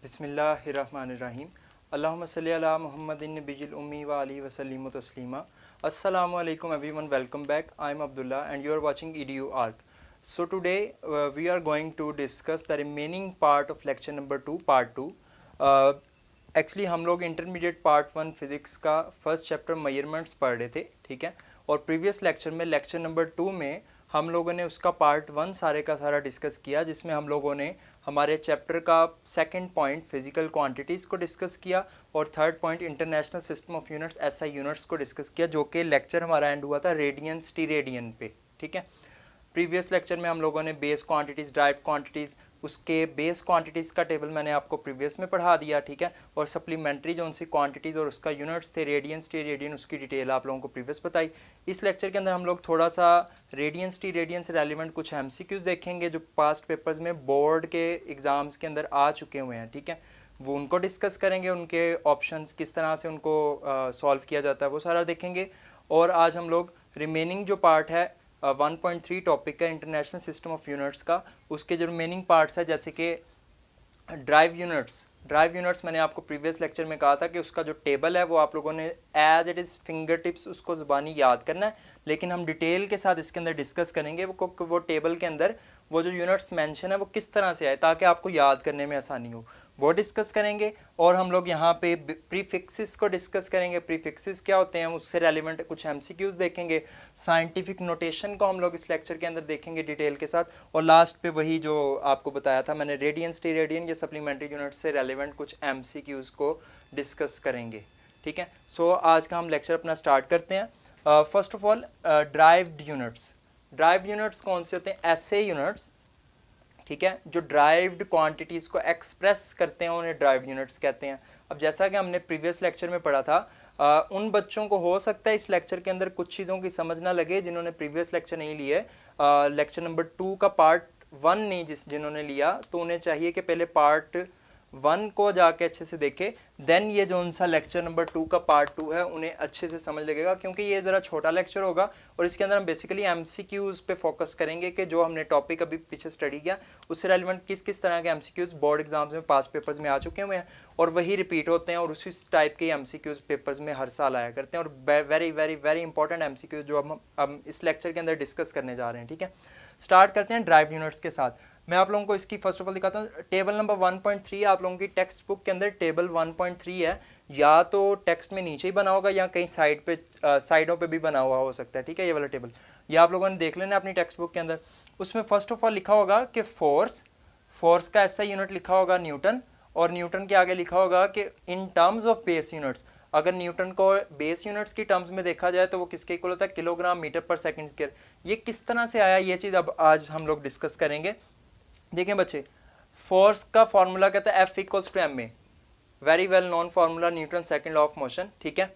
बिस्मिल्लाहिर्रहमानिर्रहीम। अल्लाहुम्मा सल्ली अला मुहम्मदिन नबिय्यिल उम्मी व आलिहि व सल्लिम Taslima. Assalamu alaikum everyone, welcome back. I am Abdullah and you are watching EDU Arc. So today we are going to discuss the remaining part of lecture number 2 part 2. Actually हम लोग intermediate part 1 physics का first chapter measurements पढ़ रहे थे, ठीक है। और previous lecture में लेक्चर नंबर 2 में हम लोगों ने उसका पार्ट 1 सारे का सारा डिस्कस किया, जिसमें हम लोगों ने हमारे चैप्टर का सेकंड पॉइंट फिजिकल क्वांटिटीज़ को डिस्कस किया और third point international system of units SI units को डिस्कस किया, जो कि लेक्चर हमारा एंड हुआ था रेडियन स्टीरेडियन पे, ठीक है। प्रीवियस लेक्चर में हम लोगों ने बेस क्वांटिटीज़, ड्राइव क्वांटिटीज़, उसके बेस क्वांटिटीज़ का टेबल मैंने आपको प्रीवियस में पढ़ा दिया, ठीक है। और सप्लीमेंट्री जो उनसी क्वांटिटीज़ और उसका यूनिट्स थे रेडियन स्टीरेडियन, उसकी डिटेल आप लोगों को प्रीवियस बताई। इस लेक्चर के अंदर हम लोग थोड़ा सा रेडियन स्टीरेडियन से रेलिवेंट कुछ एमसीक्यूज़ देखेंगे जो पास्ट पेपर्स में बोर्ड के एग्ज़ाम्स के अंदर आ चुके हुए हैं, ठीक है। वो उनको डिस्कस करेंगे, उनके ऑप्शंस किस तरह से उनको सॉल्व किया जाता है वो सारा देखेंगे। और आज हम लोग रिमेनिंग जो पार्ट है 1.3 टॉपिक का इंटरनेशनल सिस्टम ऑफ यूनिट्स का, उसके जो रिमेनिंग पार्ट्स है जैसे कि ड्राइव यूनिट्स मैंने आपको प्रीवियस लेक्चर में कहा था कि उसका जो टेबल है वो आप लोगों ने as it is finger tips उसको ज़ुबानी याद करना है, लेकिन हम डिटेल के साथ इसके अंदर डिस्कस करेंगे वो टेबल के अंदर वो जो यूनिट्स मेंशन है वो किस तरह से आए ताकि आपको याद करने में आसानी हो, वो डिस्कस करेंगे। और हम लोग यहाँ पे प्रीफिक्सेस को डिस्कस करेंगे, प्रीफिक्सेस क्या होते हैं, उससे रेलिवेंट कुछ एमसीक्यूज देखेंगे। साइंटिफिक नोटेशन को हम लोग इस लेक्चर के अंदर देखेंगे डिटेल के साथ। और लास्ट पे वही जो आपको बताया था मैंने रेडियन स्टीरेडियन या सप्लीमेंट्री यूनिट से रेलिवेंट कुछ एमसीक्यूज को डिस्कस करेंगे, ठीक है। सो आज का हम लेक्चर अपना स्टार्ट करते हैं। First of all derived units कौन से होते हैं? ऐसे यूनिट्स, ठीक है, जो ड्राइव्ड क्वांटिटीज़ को एक्सप्रेस करते हैं उन्हें ड्राइव्ड यूनिट्स कहते हैं। अब जैसा कि हमने प्रीवियस लेक्चर में पढ़ा था, उन बच्चों को हो सकता है इस लेक्चर के अंदर कुछ चीज़ों की समझ ना लगे जिन्होंने प्रीवियस लेक्चर नहीं लिए, लेक्चर नंबर 2 का पार्ट 1 नहीं जिन्होंने लिया, तो उन्हें चाहिए कि पहले पार्ट 1 को जाके अच्छे से देखे, देन ये जो उनसा लेक्चर नंबर 2 का पार्ट 2 है उन्हें अच्छे से समझ लगेगा, क्योंकि ये ज़रा छोटा लेक्चर होगा और इसके अंदर हम बेसिकली एमसीक्यूज़ पे फोकस करेंगे कि जो हमने टॉपिक अभी पीछे स्टडी किया उससे रेलिवेंट किस किस तरह के एमसीक्यूज़ बोर्ड एग्जाम्स में पास पेपर्स में आ चुके हुए हैं और वही रिपीट होते हैं और उसी टाइप के एमसीक्यूज़ पेपर्स में हर साल आया करते हैं। और very very very important MCQs जो हम इस लेक्चर के अंदर डिस्कस करने जा रहे हैं, ठीक है। स्टार्ट करते हैं ड्राइव यूनिट्स के साथ। मैं आप लोगों को इसकी फर्स्ट ऑफ ऑल दिखाता हूँ। टेबल नंबर 1.3 आप लोगों की टेक्स्ट बुक के अंदर टेबल 1.3 है, या तो टेक्स्ट में नीचे ही बना होगा या कहीं साइडों पे भी बना हुआ हो सकता है, ठीक है। ये वाला टेबल ये आप लोगों ने देख लेना अपनी टेक्स्ट बुक के अंदर। उसमें फर्स्ट ऑफ ऑल लिखा होगा कि फोर्स का ऐसा यूनिट लिखा होगा न्यूटन, और न्यूटन के आगे लिखा होगा कि इन टर्म्स ऑफ बेस यूनिट्स, अगर न्यूटन को बेस यूनिट्स की टर्म्स में देखा जाए तो वो किसके इक्वल होता है? किलोग्राम मीटर पर सेकंड स्क्वायर। ये किस तरह से आया ये चीज़ अब आज हम लोग डिस्कस करेंगे। देखें बच्चे, फोर्स का फॉर्मूला कहता है F equals to ma, very well known formula, Newton second law of motion, ठीक है।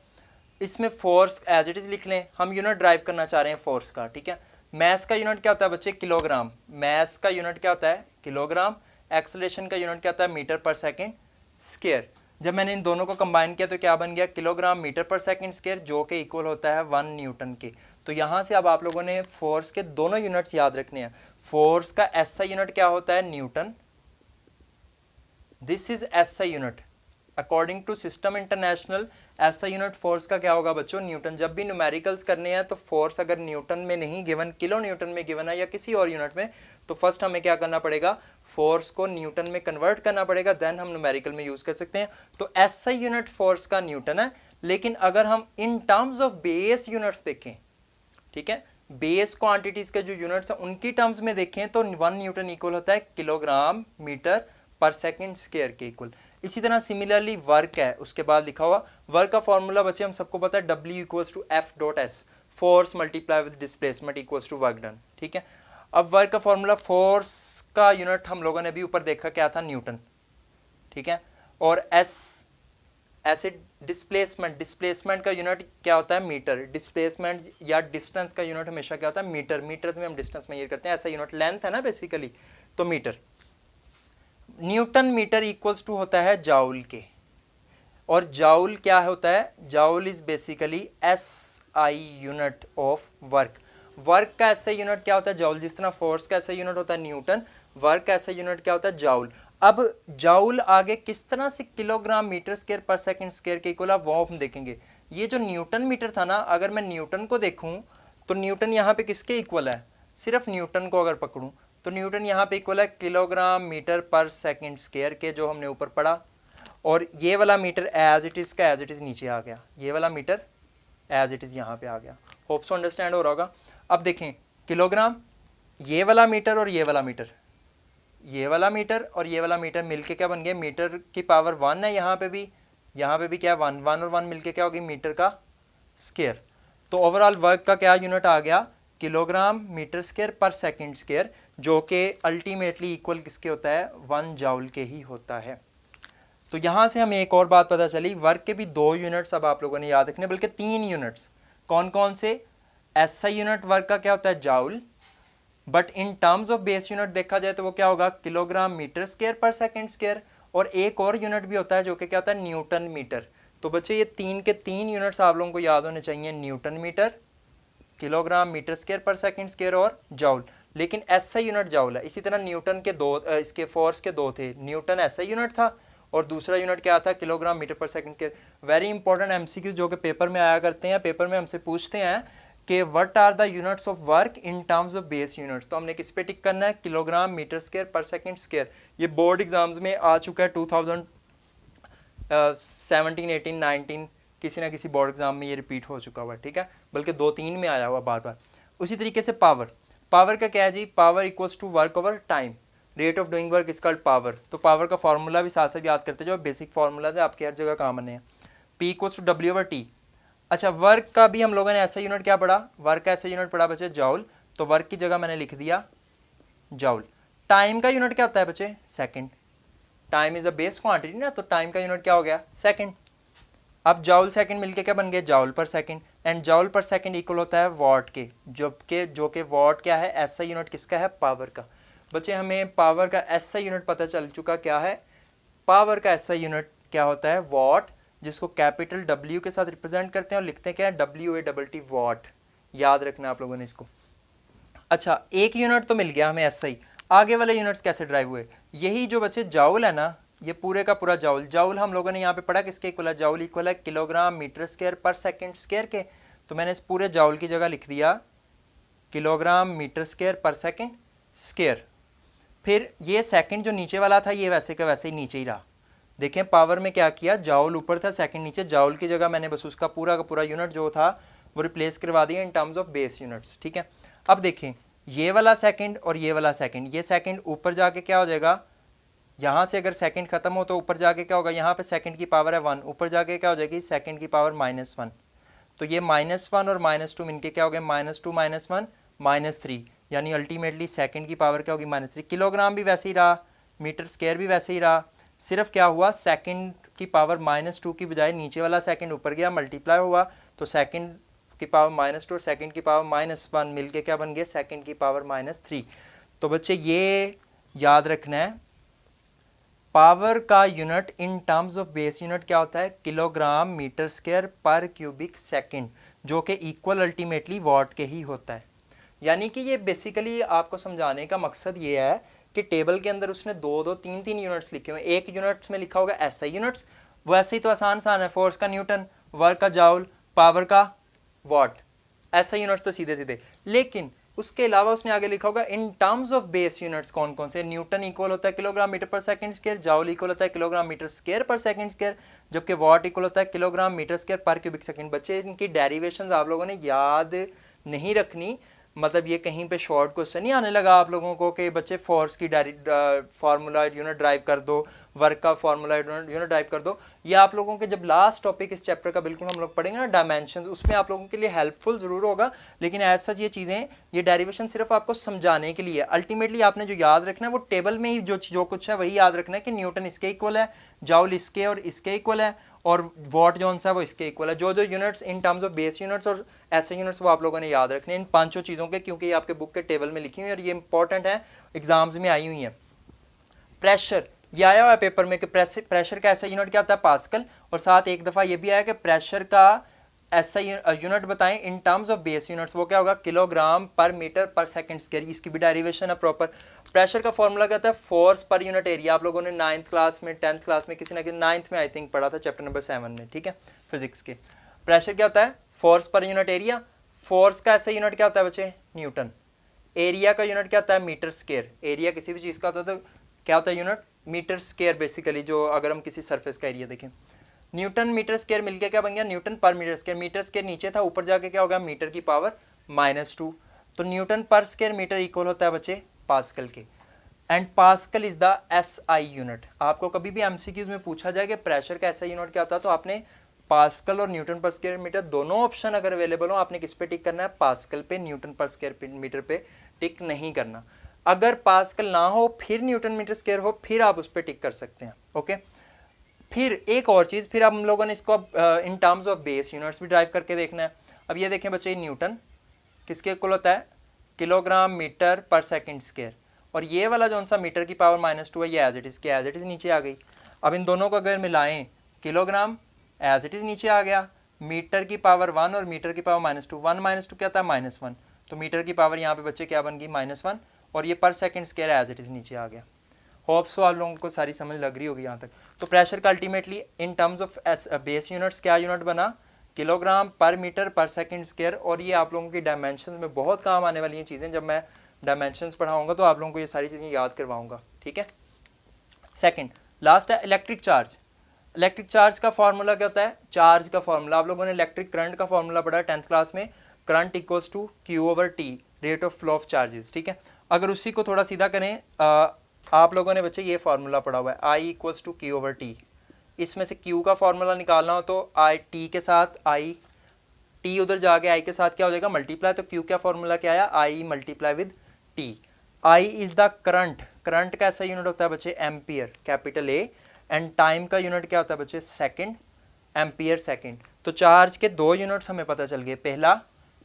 इसमें फोर्स एज इट इज लिख लें, हम यूनिट ड्राइव करना चाह रहे हैं फोर्स का, ठीक है। मैस का यूनिट क्या होता है बच्चे? किलोग्राम। मैस का यूनिट क्या होता है? किलोग्राम। एक्सेलरेशन का यूनिट क्या होता है? मीटर पर सेकंड स्क्वायर। जब मैंने इन दोनों को कंबाइन किया तो क्या बन गया? किलोग्राम मीटर पर सेकंड स्क्वायर, जो कि इक्वल होता है 1 न्यूटन के। तो यहाँ से अब आप लोगों ने फोर्स के दोनों यूनिट्स याद रखने हैं। फोर्स का एसआई यूनिट क्या होता है? Newton. This is SI unit according to system international. SI unit force का क्या होगा बच्चों? न्यूटन। जब भी न्यूमेरिकल्स करने हैं तो फोर्स अगर न्यूटन में नहीं गिवन, किलो न्यूटन में गिवन है या किसी और यूनिट में, तो फर्स्ट हमें क्या करना पड़ेगा? फोर्स को न्यूटन में कन्वर्ट करना पड़ेगा, देन हम न्यूमेरिकल में यूज कर सकते हैं। तो एसआई यूनिट फोर्स का न्यूटन है, लेकिन अगर हम इन टर्म्स ऑफ बेस यूनिट्स देखें, ठीक है, बेस क्वांटिटीज के जो यूनिट्स हैं उनकी टर्म्स में देखें तो 1 न्यूटन इक्वल होता है किलोग्राम मीटर पर सेकंड स्क्वायर के इक्वल। इसी तरह सिमिलरली वर्क है, उसके बाद लिखा हुआ वर्क का फॉर्मूला बच्चे हम सबको पता है W equals to F.S, force multiply with displacement equals to work done, ठीक है। अब वर्क का फॉर्मूला, फोर्स का यूनिट हम लोगों ने भी ऊपर देखा क्या था? न्यूटन, ठीक है। और ऐसे डिस्प्लेसमेंट का यूनिट क्या होता है? मीटर। डिस्प्लेसमेंट या डिस्टेंस का यूनिट हमेशा क्या होता है? मीटर। मीटर्स में हम डिस्टेंस मेजर करते हैं, ऐसा यूनिट लेंथ है ना बेसिकली, तो metre. Newton metre equals to होता है जाउल के, और जाउल क्या होता है? Joule is basically SI unit of work. Work का ऐसा यूनिट क्या होता है? जाउल। जिस तरह फोर्स का ऐसा यूनिट होता है न्यूटन, वर्क का ऐसा यूनिट क्या होता है? जाउल। अब जाउल आगे किस तरह से kilogram metre square per second square के इक्वल है वो हम देखेंगे। ये जो न्यूटन मीटर था ना, अगर मैं न्यूटन को देखूं तो न्यूटन यहाँ पे किसके इक्वल है, सिर्फ न्यूटन को अगर पकड़ूं तो न्यूटन यहाँ पे इक्वल है किलोग्राम मीटर पर सेकंड स्क्वायर के, जो हमने ऊपर पढ़ा। और ये वाला मीटर एज इट इज का एज इट इज नीचे आ गया, ये वाला मीटर एज इट इज यहाँ पे आ गया। होप सो अंडरस्टैंड हो रहा होगा। अब देखें किलोग्राम, ये वाला मीटर और ये वाला मीटर, ये वाला मीटर और ये वाला मीटर मिलके क्या बन गया, मीटर की पावर 1 है यहाँ पे भी क्या 1 1 और 1 मिलके क्या होगी मीटर का स्क्वायर। तो ओवरऑल वर्क का क्या यूनिट आ गया, kilogram metre square per second square, जो कि अल्टीमेटली इक्वल किसके होता है, 1 जाउल के ही होता है। तो यहाँ से हमें एक और बात पता चली, वर्क के भी 2 यूनिट्स अब आप लोगों ने याद रखने, बल्कि 3 यूनिट्स। कौन कौन से, एसआई यूनिट वर्क का क्या होता है joule, but in terms of base unit देखा जाए तो वो क्या होगा kilogram metre square per second square. और एक और यूनिट भी होता है जो कि क्या होता है न्यूटन मीटर। तो बच्चे ये 3 के 3 यूनिट्स आप लोगों को याद होने चाहिए, Newton metre, kilogram metre square per second square और जाउल। लेकिन एसआई यूनिट जाउल है। इसी तरह न्यूटन के इसके फोर्स के 2 थे, न्यूटन एसआई यूनिट था और दूसरा यूनिट क्या था, किलोग्राम मीटर पर second square. Very important MCQs जो कि पेपर में आया करते हैं, पेपर में हमसे पूछते हैं कि what are the units of work in terms of base units. तो हमने किस पे टिक करना है, kilogram metre square per second square. ये बोर्ड एग्जाम्स में आ चुका है 2017, 18, 19 किसी ना किसी बोर्ड एग्जाम में ये रिपीट हो चुका हुआ है, ठीक है, बल्कि 2-3 में आया हुआ बार बार। उसी तरीके से पावर, पावर का क्या है जी, power equals to work over time, rate of doing work is called power. तो पावर का फॉर्मूला भी साथ साथ याद करते जो बेसिक फॉर्मूलाज है आपके हर जगह काम आने हैं। P equals to W over T। अच्छा, वर्क का भी हम लोगों ने ऐसा यूनिट क्या पढ़ा, वर्क का ऐसा यूनिट पढ़ा बच्चे जाउल, तो वर्क की जगह मैंने लिख दिया जाउल। टाइम का यूनिट क्या होता है बच्चे, second. Time is a base quantity ना, तो टाइम का यूनिट क्या हो गया, सेकंड। अब जाउल सेकंड मिलके क्या बन गए, जाउल पर सेकंड। एंड जाउल पर सेकंड इक्वल होता है वॉट के, जो कि वॉट क्या है, ऐसा यूनिट किसका है, पावर का। बच्चे हमें पावर का ऐसा यूनिट पता चल चुका क्या है, पावर का ऐसा यूनिट क्या होता है, वॉट, जिसको कैपिटल W के साथ रिप्रेजेंट करते हैं और लिखते हैं क्या है, WATT वॉट। याद रखना आप लोगों ने इसको। अच्छा, एक यूनिट तो मिल गया हमें ऐसा ही, आगे वाले यूनिट्स कैसे ड्राइव हुए, यही जो बच्चे जाउल है ना, ये पूरे का पूरा जाउल। जाउल हम लोगों ने यहाँ पे पढ़ा किसके इक्वल है, जाउल इक्वल है kilogram metre square per second square के। तो मैंने इस पूरे जाउल की जगह लिख दिया kilogram metre square per second square. फिर ये सेकंड जो नीचे वाला था ये वैसे का वैसे ही नीचे ही रहा। देखें पावर में क्या किया, जाउल ऊपर था सेकंड नीचे, जाउल की जगह मैंने बस उसका पूरा का पूरा यूनिट जो था वो रिप्लेस करवा दिया इन टर्म्स ऑफ बेस यूनिट्स, ठीक है। अब देखें ये वाला सेकंड और ये वाला सेकंड, ये सेकंड ऊपर जाके क्या हो जाएगा, यहाँ से अगर सेकंड खत्म हो तो ऊपर जाके क्या होगा, यहाँ पे सेकंड की पावर है 1, ऊपर जाके क्या हो जाएगी, सेकंड की पावर -1। तो ये -1 और -2 मिनके क्या हो गए, -2 -1 -3, यानी अल्टीमेटली सेकंड की पावर क्या होगी, -3। किलोग्राम भी वैसे ही रहा, मीटर स्क्वायर भी वैसे ही रहा, सिर्फ क्या हुआ, सेकंड की पावर -2 की बजाय नीचे वाला सेकंड ऊपर गया, मल्टीप्लाई हुआ, तो सेकंड की पावर -2 और सेकंड की पावर -1 मिलके क्या बन गया, सेकंड की पावर -3। तो बच्चे ये याद रखना है, पावर का unit in terms of base unit क्या होता है, किलोग्राम मीटर स्क्वायर पर क्यूबिक सेकंड, जो कि इक्वल अल्टीमेटली वॉट के ही होता है। यानी कि ये बेसिकली आपको समझाने का मकसद ये है कि टेबल के अंदर उसने 2-2 3-3 यूनिट्स लिखे हुए हैं, एक यूनिट्स में लिखा होगा ऐसा यूनिट्स, वो ऐसे ही तो आसान है, फोर्स का न्यूटन, वर्क का जाउल, पावर का वॉट, ऐसा यूनिट्स तो सीधे सीधे। लेकिन उसके अलावा उसने आगे लिखा होगा इन टर्म्स ऑफ बेस यूनिट्स कौन कौन से, न्यूटन इक्वल होता है किलोग्राम मीटर पर सेकंड स्क्वायर, जाउल इक्वल होता है kilogram metre square per second square, जबकि वॉट इक्वल होता है किलोग्राम मीटर स्क्वायर पर क्यूबिक सेकंड। बच्चे इनकी डेरिवेशंस आप लोगों ने याद नहीं रखनी, मतलब ये कहीं पे शॉर्ट क्वेश्चन नहीं आने लगा आप लोगों को कि बच्चे फोर्स की फार्मूला यूनिट ड्राइव कर दो, वर्क का फार्मूला यूनिट ड्राइव कर दो। ये आप लोगों के जब लास्ट टॉपिक इस चैप्टर का बिल्कुल हम लोग पढ़ेंगे ना, डायमेंशंस, उसमें आप लोगों के लिए हेल्पफुल जरूर होगा। लेकिन एज सच ये चीज़ें, ये डेरिवेशन सिर्फ आपको समझाने के लिए, अल्टीमेटली आपने जो याद रखना है वो टेबल में ही जो कुछ है वही याद रखना है कि न्यूटन इसके इक्वल है, जाउल इसके और इसके इक्वल है, और वॉट जो सा वो इसके इक्वल है। जो units in terms of base units और ऐसे यूनिट्स वो आप लोगों ने याद रखने इन 5 चीज़ों के, क्योंकि ये आपके बुक के टेबल में लिखी हुई है और ये इंपॉर्टेंट है, एग्जाम्स में आई हुई है। प्रेशर, ये आया हुआ है पेपर में कि प्रेशर का ऐसा यूनिट क्या होता है, पास्कल, और साथ एक दफ़ा ये भी आया कि प्रेशर का ऐसा यूनिट बताएं इन टर्म्स ऑफ बेस यूनिट्स, वो क्या होगा, किलोग्राम पर मीटर पर सेकंड स्क्वायर। इसकी भी डेरिवेशन है प्रॉपर। प्रेशर का फॉर्मूला क्या था, फोर्स पर यूनिट एरिया। आप लोगों ने 9th क्लास में 10th क्लास में किसी ना किसी 9th में आई थिंक पढ़ा था, चैप्टर नंबर 7 में, ठीक है, फिजिक्स के। प्रेशर क्या होता है, force per unit area. Force का ऐसा यूनिट क्या होता है बच्चे, न्यूटन। एरिया का यूनिट क्या होता है, मीटर स्क्वायर। एरिया किसी भी चीज़ का होता है तो क्या होता है यूनिट, मीटर स्क्वायर बेसिकली, जो अगर हम किसी सरफेस का एरिया देखें। न्यूटन मीटर स्क्वायर मिलके क्या बन गया, न्यूटन पर मीटर स्क्वायर। मीटर स्क्वायर नीचे था, ऊपर जाके क्या होगा, मीटर की पावर -2। तो न्यूटन पर स्क्वायर मीटर इक्वल होता है बच्चे पास्कल के। And pascal is the SI unit. आपको कभी भी एमसीक्यूज में पूछा जाए कि प्रेशर का एसआई यूनिट क्या होता है, तो आपने पास्कल और न्यूटन पर स्क्वायर मीटर दोनों ऑप्शन अगर अवेलेबल हो, आपने किस पे टिक करना है, पास्कल पे। न्यूटन पर स्क्वायर मीटर पे टिक नहीं करना। अगर पास्कल ना हो फिर न्यूटन मीटर स्क्वायर हो, फिर आप उस पर टिक कर सकते हैं। ओके, फिर एक और चीज़, फिर अब हम लोगों ने इसको इन टर्म्स ऑफ बेस यूनिट्स भी ड्राइव करके देखना है। अब ये देखें बच्चे, न्यूटन किसके इक्वल होता है, किलोग्राम मीटर पर सेकंड स्क्वायर। और ये वाला जो सा मीटर की पावर -2 है, ये एज इट इज़ नीचे आ गई। अब इन दोनों को अगर मिलाएं, किलोग्राम एज इट इज़ नीचे आ गया, मीटर की पावर 1 और मीटर की पावर -2, 1 - 2 क्या था, -1। तो मीटर की पावर यहाँ पे बच्चे क्या बन गई, -1, और ये per second square as it is नीचे आ गया। होप सो आप लोगों को सारी समझ लग रही होगी यहाँ तक। तो प्रेशर का ultimately in terms of base units क्या यूनिट बना, किलोग्राम पर मीटर पर सेकंड स्क्वायर। और ये आप लोगों की डायमेंशंस में बहुत काम आने वाली हैं चीज़ें, जब मैं डायमेंशंस पढ़ाऊंगा तो आप लोगों को ये सारी चीज़ें याद करवाऊंगा, ठीक है। सेकंड लास्ट है इलेक्ट्रिक चार्ज। इलेक्ट्रिक चार्ज का फॉर्मूला क्या होता है, चार्ज का फॉर्मूला आप लोगों ने इलेक्ट्रिक करंट का फॉर्मूला पढ़ा 10th क्लास में, current equals to Q/T, rate of flow of charges, ठीक है। अगर उसी को थोड़ा सीधा करें, आप लोगों ने बच्चे ये फार्मूला पढ़ा हुआ है, I इक्वल्स टू Q/T। इसमें से Q का फॉर्मूला निकालना हो तो I T के साथ I, T उधर जाके I के साथ क्या हो जाएगा, मल्टीप्लाई। तो Q का फॉर्मूला क्या आया, I multiply with T। I is the current, current का ऐसा यूनिट होता है बच्चे ampere, capital A। And time का यूनिट क्या होता है बच्चे, सेकंड, एम्पियर सेकंड। तो चार्ज के दो यूनिट्स हमें पता चल गए, पहला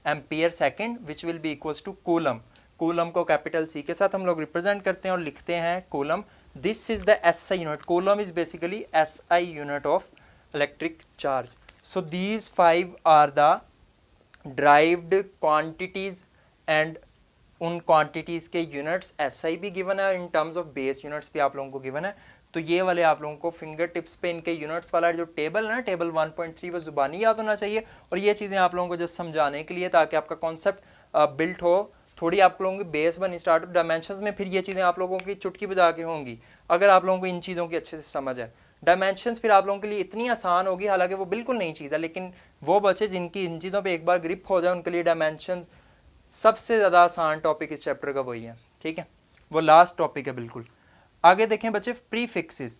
ampere second which will be equals to coulomb. Coulomb को कैपिटल C के साथ हम लोग रिप्रेजेंट करते हैं और लिखते हैं coulomb. This is the SI unit, coulomb is basically SI unit of electric charge. So these 5 are the derived quantities and उन क्वांटिटीज के यूनिट्स SI भी गिवन है और in terms of base units भी आप लोगों को गिवन है। तो ये वाले आप लोगों को फिंगर टिप्स पे इनके यूनिट्स वाला जो टेबल है ना, टेबल 1.3, वो जुबानी याद होना चाहिए। और ये चीज़ें आप लोगों को जस्ट समझाने के लिए, ताकि आपका कॉन्सेप्ट बिल्ट हो, थोड़ी आप लोगों की बेस बनी स्टार्ट हो। डायमेंशंस में फिर ये चीज़ें आप लोगों की चुटकी बजा के होंगी अगर आप लोगों को इन चीज़ों की अच्छे से समझ है। डायमेंशंस फिर आप लोगों के लिए इतनी आसान होगी, हालांकि वो बिल्कुल नई चीज़ है, लेकिन वो बच्चे जिनकी इन चीज़ों पर एक बार ग्रिप हो जाए, उनके लिए डायमेंशंस सबसे ज़्यादा आसान टॉपिक इस चैप्टर का वही है, ठीक है, वो लास्ट टॉपिक है बिल्कुल। आगे देखें बच्चे, प्रीफिक्सेस।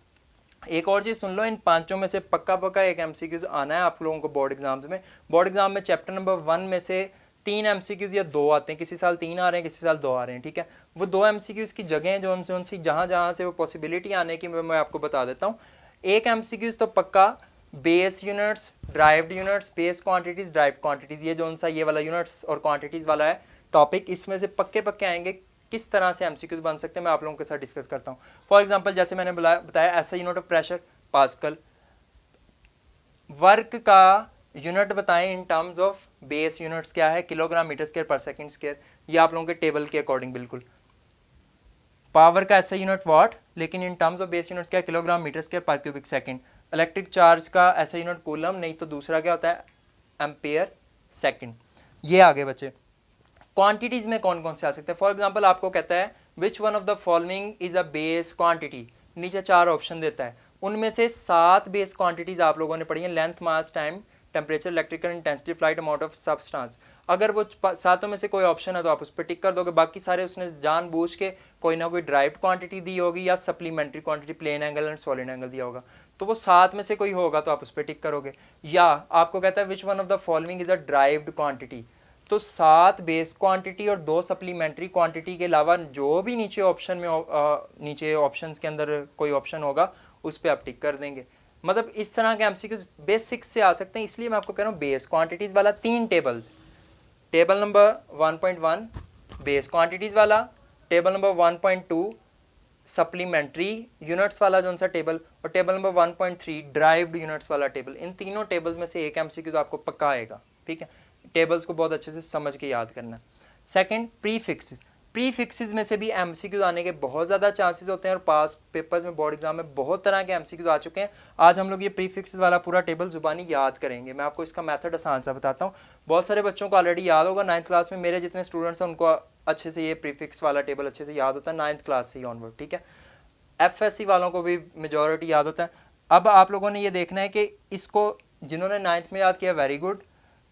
एक और चीज़ सुन लो, इन पांचों में से पक्का पक्का एक एमसीक्यूज आना है आप लोगों को बोर्ड एग्जाम्स में। बोर्ड एग्जाम में चैप्टर नंबर 1 में से 3 एमसीक्यूज या 2 आते हैं, किसी साल 3 आ रहे हैं, किसी साल 2 आ रहे हैं, ठीक है। वो 2 एमसीक्यूज की जगह हैं जो उनसे जहाँ से वो पॉसिबिलिटी आने की मैं आपको बता देता हूँ। एक एमसीक्यूज तो पक्का base units, derived units, base quantities, derived quantities, ये जो सा ये वाला यूनिट्स और क्वांटिटीज वाला है टॉपिक, इसमें से पक्के पक्के आएंगे। किस तरह से एमसीक्यूज बन सकते हैं मैं आप लोगों के साथ डिस्कस करता हूँ। फॉर एग्जांपल जैसे मैंने बताया, ऐसा unit of pressure pascal. Work का यूनिट बताएं इन टर्म्स ऑफ बेस यूनिट्स क्या है, kilogram metre square per second square, ये आप लोगों के टेबल के अकॉर्डिंग बिल्कुल। पावर का ऐसा यूनिट वाट, लेकिन इन टर्म्स ऑफ बेस यूनिट्स क्या, किलोग्राम मीटर स्क्वायर पर क्यूबिक सेकंड। इलेक्ट्रिक चार्ज का ऐसा यूनिट कूलम, नहीं तो दूसरा क्या होता है, एम्पियर सेकंड। ये आगे बच्चे क्वांटिटीज में कौन कौन से आ सकते हैं। फॉर एग्जांपल आपको कहता है which one of the following is a base quantity, नीचे 4 ऑप्शन देता है, उनमें से 7 बेस क्वांटिटीज आप लोगों ने पढ़ी है, length, mass, time, temperature, electrical intensity, flight, amount of substance. अगर वो 7 में से कोई ऑप्शन है तो आप उस पर टिक कर दोगे। बाकी सारे उसने जानबूझ के कोई ना कोई ड्राइव्ड क्वांटिटी दी होगी या supplementary quantity, plane angle and solid angle दिया होगा, तो वो 7 में से कोई होगा तो आप उस पर टिक करोगे। या आपको कहता है which one of the following is a derived quantity, तो 7 बेस क्वांटिटी और 2 सप्लीमेंट्री क्वांटिटी के अलावा जो भी नीचे ऑप्शन में नीचे ऑप्शंस के अंदर कोई ऑप्शन होगा उस पर आप टिक कर देंगे। मतलब इस तरह के एमसीक्यूज बेसिक्स से आ सकते हैं, इसलिए मैं आपको कह रहा हूँ बेस क्वांटिटीज वाला 3 tables, table number 1.1 base quantities वाला, टेबल नंबर 1.2 सप्लीमेंट्री यूनिट्स वाला जो सा टेबल, और टेबल नंबर 1.3 ड्राइव्ड यूनिट्स वाला टेबल। इन तीनों टेबल्स में से एक एमसीक्यूज आपको पक्का आएगा, ठीक है। टेबल्स को बहुत अच्छे से समझ के याद करना। Second, prefixes. प्रीफिक्सेस में से भी एमसीक्यूज आने के बहुत ज़्यादा चांसेस होते हैं, और पास्ट पेपर्स में बोर्ड एग्जाम में बहुत तरह के एमसीक्यूज आ चुके हैं। आज हम लोग ये प्रीफिक्सेस वाला पूरा टेबल जुबानी याद करेंगे। मैं आपको इसका मेथड आसान सा बताता हूँ। बहुत सारे बच्चों को ऑलरेडी याद होगा, 9th क्लास में मेरे जितने स्टूडेंट्स हैं उनको अच्छे से ये प्रीफिक्स वाला टेबल अच्छे से याद होता है 9th क्लास से ही ऑनवर्ड, ठीक है। एफएससी वालों को भी मेजॉरिटी याद होता है। अब आप लोगों ने ये देखना है कि इसको जिन्होंने 9th में याद किया वेरी गुड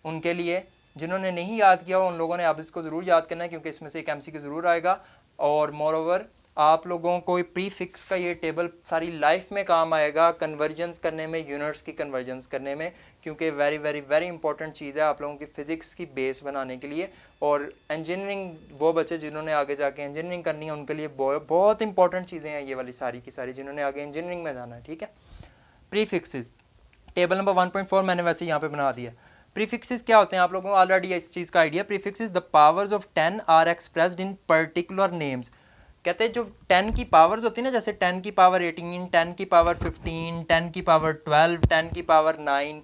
उनके लिए, जिन्होंने नहीं याद किया उन लोगों ने अब इसको ज़रूर याद करना है, क्योंकि इसमें से एक एमसीक्यू ज़रूर आएगा। और मोरओवर आप लोगों को प्रीफिक्स का ये टेबल सारी लाइफ में काम आएगा, कन्वर्जन्स करने में, यूनिट्स की कन्वर्जन्स करने में, क्योंकि वेरी वेरी वेरी इंपॉर्टेंट चीज़ है आप लोगों की फ़िज़िक्स की बेस बनाने के लिए। और इंजीनियरिंग, वो बच्चे जिन्होंने आगे जाके इंजीनियरिंग करनी है उनके लिए बहुत इंपॉर्टेंट चीज़ें हैं ये वाली सारी की सारी, जिन्होंने आगे इंजीनियरिंग में जाना है, ठीक है। प्रीफिक्सेस टेबल नंबर 1.4 मैंने वैसे यहाँ पे बना दिया। प्रीफिक्सेस क्या होते हैं, आप लोगों को ऑलरेडी इस चीज़ का idea. Prefixes the powers of 10 are expressed in particular names. कहते हैं जो 10 की पावर्स होती है ना, जैसे 10 की पावर 18, 10 की पावर 15, 10 की पावर 12, 10 की पावर 9,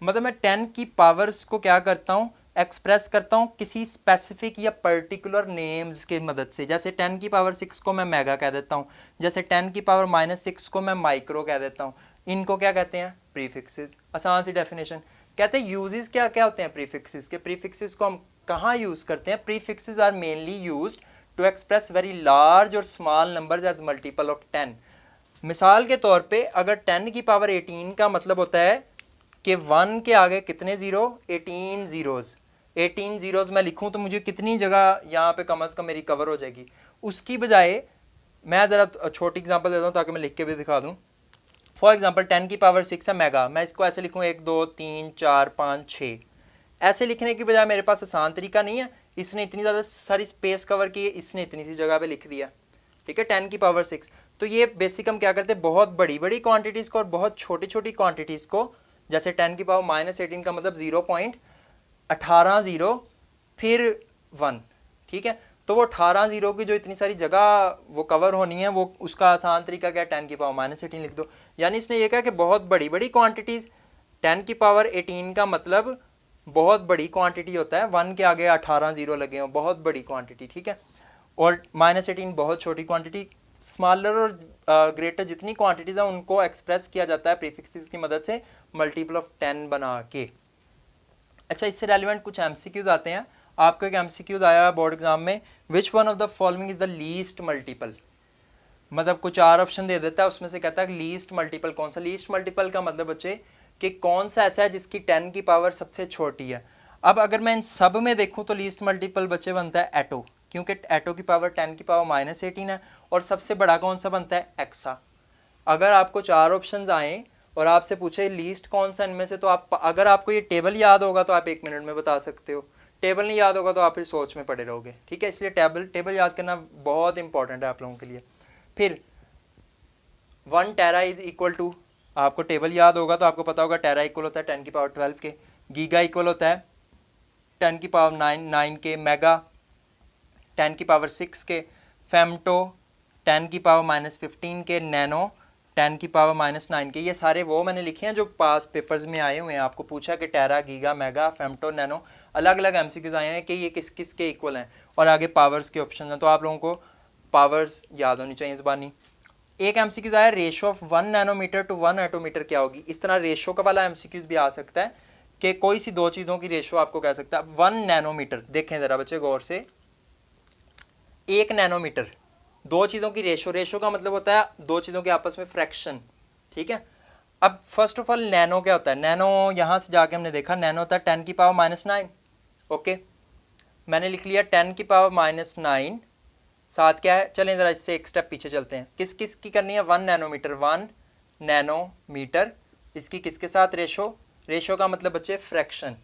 मतलब मैं 10 की पावर्स को क्या करता हूँ, एक्सप्रेस करता हूँ किसी स्पेसिफिक या पर्टिकुलर नेम्स की मदद से। जैसे 10 की पावर 6 को मैं मेगा कह देता हूँ, जैसे 10 की पावर -6 को मैं माइक्रो कह देता हूँ। इनको क्या कहते हैं, प्रीफिक्सेस। आसान सी डेफिनेशन। कहते हैं यूजेस क्या क्या होते हैं प्रीफिक्सेस के। प्रीफिक्सेस को हम कहाँ यूज़ करते हैं। Prefixes are mainly used to express very large और small numbers as multiple of 10। मिसाल के तौर पे अगर 10 की पावर 18 का मतलब होता है कि 1 के आगे कितने ज़ीरो, 18 ज़ीरोज़। 18 ज़ीरोज़ मैं लिखूं तो मुझे कितनी जगह यहाँ पे कम से कम मेरी कवर हो जाएगी। उसकी बजाय मैं ज़रा छोटी एग्जांपल देता हूँ ताकि मैं लिख के भी दिखा दूँ। फॉर एग्जाम्पल 10 की पावर 6 है मेगा, मैं इसको ऐसे लिखूँ 1 2 3 4 5 6। ऐसे लिखने की बजाय मेरे पास आसान तरीका नहीं है, इसने इतनी ज़्यादा सारी स्पेस कवर की है, इसने इतनी सी जगह पे लिख दिया, ठीक है, 10 की पावर 6। तो ये बेसिक हम क्या करते हैं, बहुत बड़ी बड़ी क्वांटिटीज़ को और बहुत छोटी छोटी क्वांटिटीज़ को, जैसे 10 की पावर -18 का मतलब 0.18 ज़ीरो फिर 1, ठीक है। तो वो 18 ज़ीरो की जो इतनी सारी जगह वो कवर होनी है, वो उसका आसान तरीका क्या है, 10 की पावर -18 लिख दो। यानी इसने ये कहा कि बहुत बड़ी बड़ी क्वांटिटीज़, 10 की पावर 18 का मतलब बहुत बड़ी क्वांटिटी होता है, 1 के आगे 18 ज़ीरो लगे हों, बहुत बड़ी क्वांटिटी, ठीक है। और -18 बहुत छोटी क्वांटिटी। स्मॉलर और ग्रेटर जितनी क्वांटिटीज़ हैं उनको एक्सप्रेस किया जाता है प्रीफिक्सेस की मदद से, मल्टीपल ऑफ 10 बना के। अच्छा, इससे रेलिवेंट कुछ एमसीक्यूज आते हैं। आपको एक एमसीक्यूज आया बोर्ड एग्जाम में, which one of the following is the least multiple. मतलब कुछ 4 ऑप्शन दे देता है, उसमें से कहता है लीस्ट मल्टीपल कौन सा। लीस्ट मल्टीपल का मतलब बच्चे कि कौन सा ऐसा है जिसकी 10 की पावर सबसे छोटी है। अब अगर मैं इन सब में देखूं तो लीस्ट मल्टीपल बच्चे बनता है एटो, क्योंकि एटो की पावर 10 की पावर -18 है। और सबसे बड़ा कौन सा बनता है, एक्सा। अगर आपको 4 ऑप्शन आए और आपसे पूछे लीस्ट कौन सा इनमें से, तो आप, अगर आपको ये टेबल याद होगा तो आप 1 मिनट में बता सकते हो, टेबल नहीं याद होगा तो आप फिर सोच में पड़े रहोगे, ठीक है। इसलिए टेबल याद करना बहुत इंपॉर्टेंट है आप लोगों के लिए। फिर 1 टेरा इज इक्वल टू, आपको टेबल याद होगा तो आपको पता होगा टेरा इक्वल होता है 10 की पावर 12 के, गीगा इक्वल होता है 10 की पावर 9 के, मेगा 10 की पावर 6 के, फेमटो 10 की पावर -15 के, नैनो 10 की पावर -9 के। ये सारे वो मैंने लिखे हैं जो पास पेपर्स में आए हुए हैं। आपको पूछा कि टेरा, गीगा, मेगा, फेमटो, नैनो, अलग अलग एमसीक्यूज आए हैं कि ये किस किस के इक्वल हैं, और आगे पावर्स के ऑप्शन हैं। तो आप लोगों को पावर्स याद होनी चाहिए ज़बानी। एक एमसीक्यूज आया, रेशो ऑफ 1 नैनोमीटर टू 1 एटोमीटर क्या होगी। इस तरह रेशो का वाला एमसीक्यूज भी आ सकता है कि कोई सी दो चीज़ों की रेशो आपको कह सकता है। 1 नैनोमीटर, देखें ज़रा बच्चे गौर से, 1 नैनोमीटर, दो चीज़ों की रेशो का मतलब होता है दो चीज़ों के आपस में फ्रैक्शन, ठीक है। अब फर्स्ट ऑफ ऑल नैनो क्या होता है, नैनो यहाँ से जाके हमने देखा नैनो होता है 10 की पावर -9, ओके। मैंने लिख लिया 10 की पावर -9, साथ क्या है, चलें ज़रा इससे एक स्टेप पीछे चलते हैं। किस किस की करनी है, 1 नैनोमीटर, 1 नैनोमीटर, इसकी किसके साथ रेशो का मतलब बच्चे फ्रैक्शन।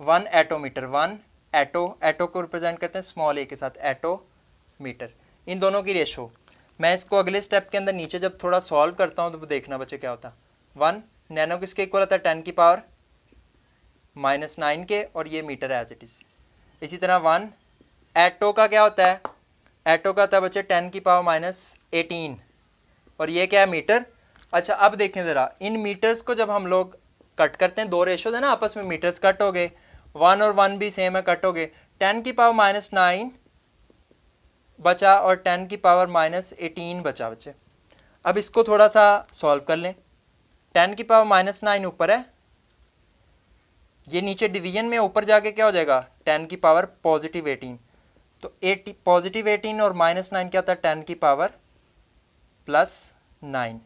1 एटोमीटर, 1 एटो को रिप्रेजेंट करते हैं स्मॉल ए के साथ, एटोमीटर, इन दोनों की रेशो। मैं इसको अगले स्टेप के अंदर नीचे जब थोड़ा सॉल्व करता हूँ तो देखना बच्चे क्या होता है। 1 नैनो किसके इक्वल होता है, 10 की पावर -9 के, और ये मीटर एज इट इज़। इसी तरह 1 एटो का क्या होता है, एटो का था बच्चे 10 की पावर -18 और ये क्या है मीटर। अच्छा अब देखें ज़रा इन मीटर्स को जब हम लोग कट करते हैं, दो रेशोज है ना आपस में, मीटर्स कट हो गए, 1 और 1 भी सेम है, कट हो गए, 10 की पावर -9 बचा और 10 की पावर -18 बचा बच्चे। अब इसको थोड़ा सा सॉल्व कर लें। 10 की पावर -9 ऊपर है, ये नीचे डिवीजन में ऊपर जाके क्या हो जाएगा 10 की पावर +18, तो +18 और -9 क्या था 10 की पावर +9।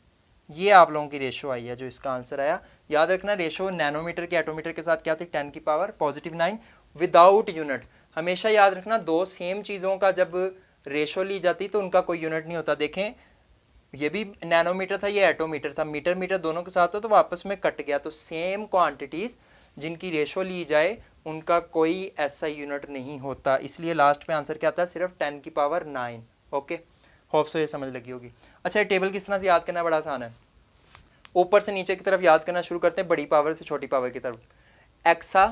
ये आप लोगों की रेशो आई है जो इसका आंसर आया। याद रखना रेशो नैनोमीटर के एटोमीटर के साथ क्या थी 10 की पावर +9 विदाउट यूनिट। हमेशा याद रखना दो सेम चीज़ों का जब रेशो ली जाती तो उनका कोई यूनिट नहीं होता। देखें ये भी नैनोमीटर था, ये एटोमीटर था, मीटर मीटर दोनों के साथ हो तो वो आपस में कट गया। तो सेम क्वांटिटीज़ जिनकी रेशो ली जाए उनका कोई ऐसा यूनिट नहीं होता, इसलिए लास्ट पे आंसर क्या आता है सिर्फ 10 की पावर 9। ओके, होप सो ये समझ लगी होगी। अच्छा ये टेबल किस तरह से याद करना बड़ा आसान है, ऊपर से नीचे की तरफ याद करना शुरू करते हैं, बड़ी पावर से छोटी पावर की तरफ। एक्सा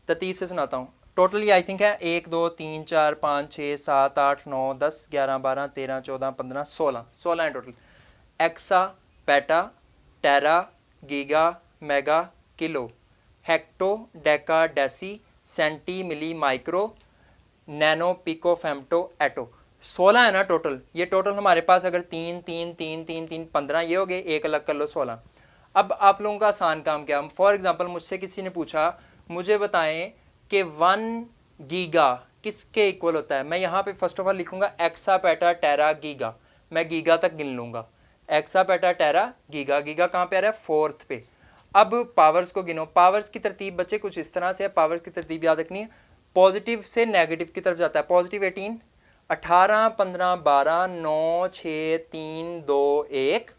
तरतीब से सुनाता हूँ, टोटली आई थिंक है 1 2 3 4 5 6 7 8 9 10 11 12 13 14 15 16 है total. Exa, peta, tera, giga, mega, kilo, hecto, deca, deci, centi, milli, micro, nano, pico, femto, atto. 16 है ना टोटल। ये टोटल हमारे पास अगर 3 3 3 3 3 15 ये हो गए, एक अलग कर लो 16। अब आप लोगों का आसान काम क्या, फॉर एग्जांपल मुझसे किसी ने पूछा मुझे बताएं कि 1 गीगा किसके इक्वल होता है। मैं यहाँ पे फर्स्ट ऑफ ऑल लिखूंगा एक्सा, पेटा, टेरा, गीगा, मैं गीगा तक गिन लूंगा। AXA, peta, tera, giga, giga कहाँ पे आ रहा है 4th पे। अब पावर्स को गिनो, पावर्स की तरतीब बच्चे कुछ इस तरह से है, पावर्स की तरतीब याद रखनी है, पॉजिटिव से नेगेटिव की तरफ जाता है। पॉजिटिव 18, 18 15 12 9 6 3 2 1।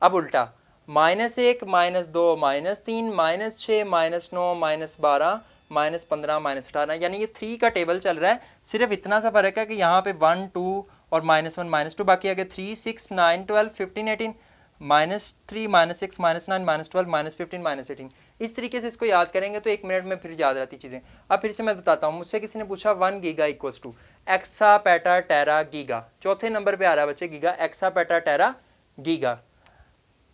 अब उल्टा -1 -2 -3 -6 -9 -12 -15 -18, यानी ये 3 का टेबल चल रहा है। सिर्फ इतना सा फर्क है कि यहाँ पे 1 2 और -1 -2, बाकी आगे 3 6 9 12 15 18 -3 -6 -9 -12 -15 -18। इस तरीके से इसको याद करेंगे तो 1 मिनट में फिर याद रहती चीज़ें। अब फिर से मैं बताता हूँ, मुझसे किसी ने पूछा 1 giga equals to exa, peta, tera, giga, चौथे नंबर पे आ रहा है बच्चे giga, exa, peta, tera, giga,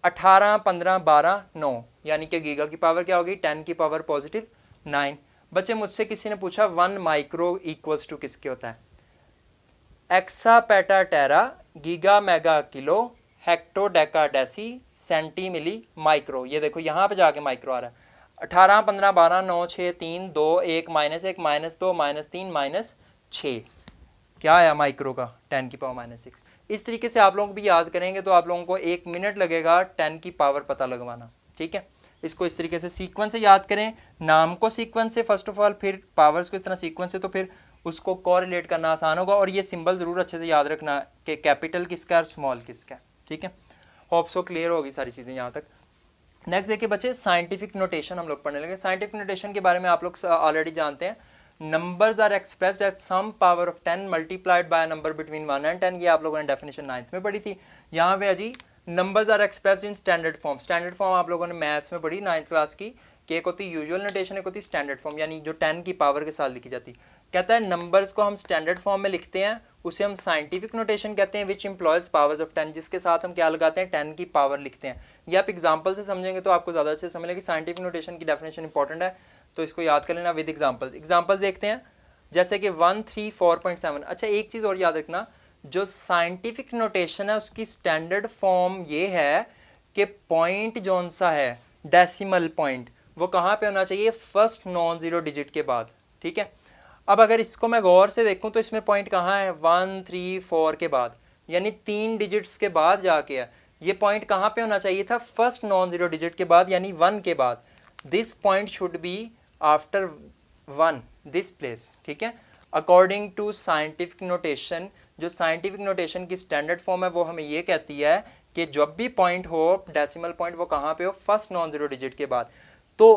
18 15 12 9, यानी कि गीगा की पावर क्या होगी 10 की पावर +9। बच्चे मुझसे किसी ने पूछा 1 माइक्रो इक्वल्स टू किसके होता है, exa, peta, tera, giga, mega, kilo, hecto, deca, deci, centi, milli, micro. ये देखो यहाँ पे जाके माइक्रो आ रहा है। 18 15 12 9 6 3 2 1 -1 -2 -3 -6, क्या आया माइक्रो का 10 की पावर -6। इस तरीके से आप लोग भी याद करेंगे तो आप लोगों को 1 मिनट लगेगा 10 की पावर पता लगवाना। ठीक है, इसको इस तरीके से सीक्वेंस से याद करें, नाम को सीक्वेंस से फर्स्ट ऑफ ऑल, फिर पावर्स को इस तरह सीक्वेंस से, तो फिर उसको कोरिलेट करना आसान होगा। और ये सिंबल जरूर अच्छे से याद रखना कि कैपिटल किसका और स्मॉल किसका। ठीक है, होप सो क्लियर होगी सारी चीज़ें यहाँ तक। नेक्स्ट देखिए बच्चे साइंटिफिक नोटेशन हम लोग पढ़ने लगे। साइंटिफिक नोटेशन के बारे में आप लोग ऑलरेडी जानते हैं, numbers are expressed at some power of 10 multiplied by number between 1 and 10। ये आप लोगों ने डेफिनेशन 9th में पढ़ी थी। यहाँ पे अजी numbers are expressed in standard form. Standard form आप लोगों ने मैथ्स में पढ़ी 9th क्लास की, कि एक होती यूजुअल नोटेशन, एक होती स्टैंडर्ड फॉर्म, यानी जो 10 की पावर के साथ लिखी जाती। कहता है नंबर्स को हम स्टैंडर्ड फॉर्म में लिखते हैं, उसे हम साइंटिफिक नोटेशन कहते हैं, विच एम्प्लॉयज पावर्स ऑफ 10, जिसके साथ हम क्या लगाते हैं 10 की पावर लिखते हैं। ये आप एग्जाम्पल से समझेंगे तो आपको ज़्यादा अच्छे से समझ लेंगे। साइंटिफिक नोटेशन की डेफिनेशन इंपॉर्टेंट है तो इसको याद कर लेना विद एग्जाम्पल्स। एग्जाम्पल्स देखते हैं जैसे कि 134.7। अच्छा एक चीज़ और याद रखना, जो साइंटिफिक नोटेशन है उसकी स्टैंडर्ड फॉर्म ये है कि पॉइंट जौन सा है डेसिमल पॉइंट, वो कहाँ पे होना चाहिए फर्स्ट नॉन जीरो डिजिट के बाद। ठीक है, अब अगर इसको मैं गौर से देखूं तो इसमें पॉइंट कहाँ है 1 3 4 के बाद, यानी 3 डिजिट्स के बाद जाके है। ये पॉइंट कहाँ पे होना चाहिए था फर्स्ट नॉन जीरो डिजिट के बाद, यानी 1 के बाद। This point should be after 1, this place. ठीक है, अकॉर्डिंग टू साइंटिफिक नोटेशन, जो साइंटिफिक नोटेशन की स्टैंडर्ड फॉर्म है वो हमें ये कहती है कि जब भी पॉइंट हो डेसिमल पॉइंट वो कहाँ पे हो फर्स्ट नॉन जीरो डिजिट के बाद। तो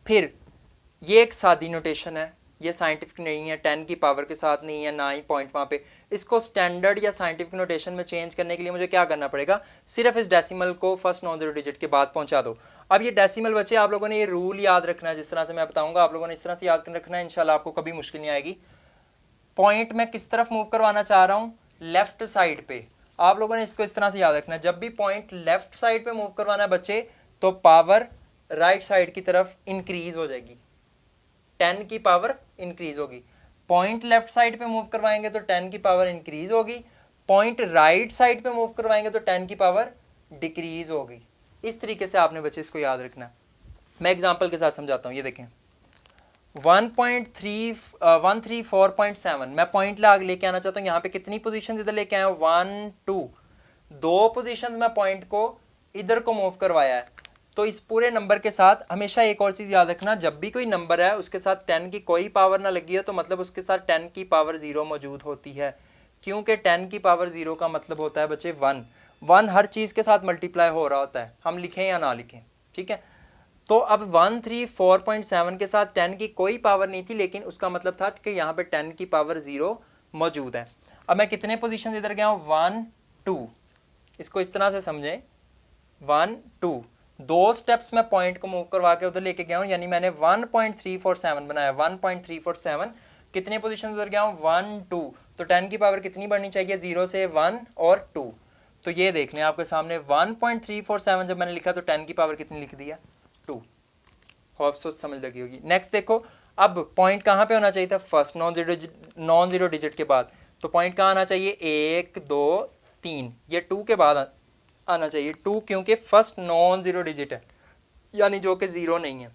फिर ये एक सादी नोटेशन है, ये साइंटिफिक नहीं है, 10 की पावर के साथ नहीं है, ना ही पॉइंट वहाँ पे। इसको स्टैंडर्ड या साइंटिफिक नोटेशन में चेंज करने के लिए मुझे क्या करना पड़ेगा, सिर्फ इस डेसिमल को फर्स्ट नॉन जीरो डिजिट के बाद पहुंचा दो। अब ये डेसिमल बच्चे आप लोगों ने ये रूल याद रखना है, जिस तरह से मैं बताऊंगा आप लोगों ने इस तरह से याद रखना है, इंशाल्लाह आपको कभी मुश्किल नहीं आएगी। पॉइंट मैं किस तरफ मूव करवाना चाह रहा हूँ, लेफ्ट साइड पे। आप लोगों ने इसको इस तरह से याद रखना है, जब भी पॉइंट लेफ्ट साइड पे मूव करवाना है बच्चे तो पावर राइट साइड की तरफ इंक्रीज हो जाएगी, 10 की पावर इंक्रीज होगी। पॉइंट लेफ्ट साइड पे मूव करवाएंगे तो 10 की पावर इंक्रीज होगी, पॉइंट राइट साइड पे मूव करवाएंगे तो 10 की पावर डिक्रीज होगी। इस तरीके से आपने बच्चे इसको याद रखना है। मैं एग्जांपल के साथ समझाता हूँ। ये देखें 134.7 मैं पॉइंट लेके आना चाहता हूँ। यहाँ पे कितनी पोजीशन इधर लेके आया हूँ, 1 2, 2 पोजीशन मैं पॉइंट को इधर को मूव करवाया है। तो इस पूरे नंबर के साथ हमेशा एक और चीज याद रखना, जब भी कोई नंबर है उसके साथ 10 की कोई पावर ना लगी है तो मतलब उसके साथ 10 की पावर 0 मौजूद होती है, क्योंकि 10 की पावर 0 का मतलब होता है बच्चे 1 हर चीज के साथ मल्टीप्लाई हो रहा होता है, हम लिखें या ना लिखें, ठीक है। तो अब 134.7 के साथ 10 की कोई पावर नहीं थी, लेकिन उसका मतलब था कि यहाँ पे 10 की पावर 0 मौजूद है। अब मैं कितने पोजीशन इधर गया हूँ, 1 2, इसको इस तरह से समझें 1 2, 2 स्टेप्स मैं पॉइंट को मूव करवा के उधर लेके गया हूँ, यानी मैंने 1.347 बनाया। 1.347 कितने पोजीशन उधर गया हूँ, 1 2, तो 10 की पावर कितनी बढ़नी चाहिए, 0 से 1 और 2। तो ये देख लें आपके सामने 1.347 जब मैंने लिखा तो 10 की पावर कितनी लिख दिया, 2। होप सोच समझ लगी होगी। नेक्स्ट देखो, अब पॉइंट कहाँ पे होना चाहिए था, फर्स्ट नॉन जीरो डिजिट के बाद। तो पॉइंट कहाँ आना चाहिए, 1 2 3, ये 2 के बाद आना चाहिए। 2 क्योंकि फर्स्ट नॉन जीरो डिजिट है, यानी जो कि 0 नहीं है।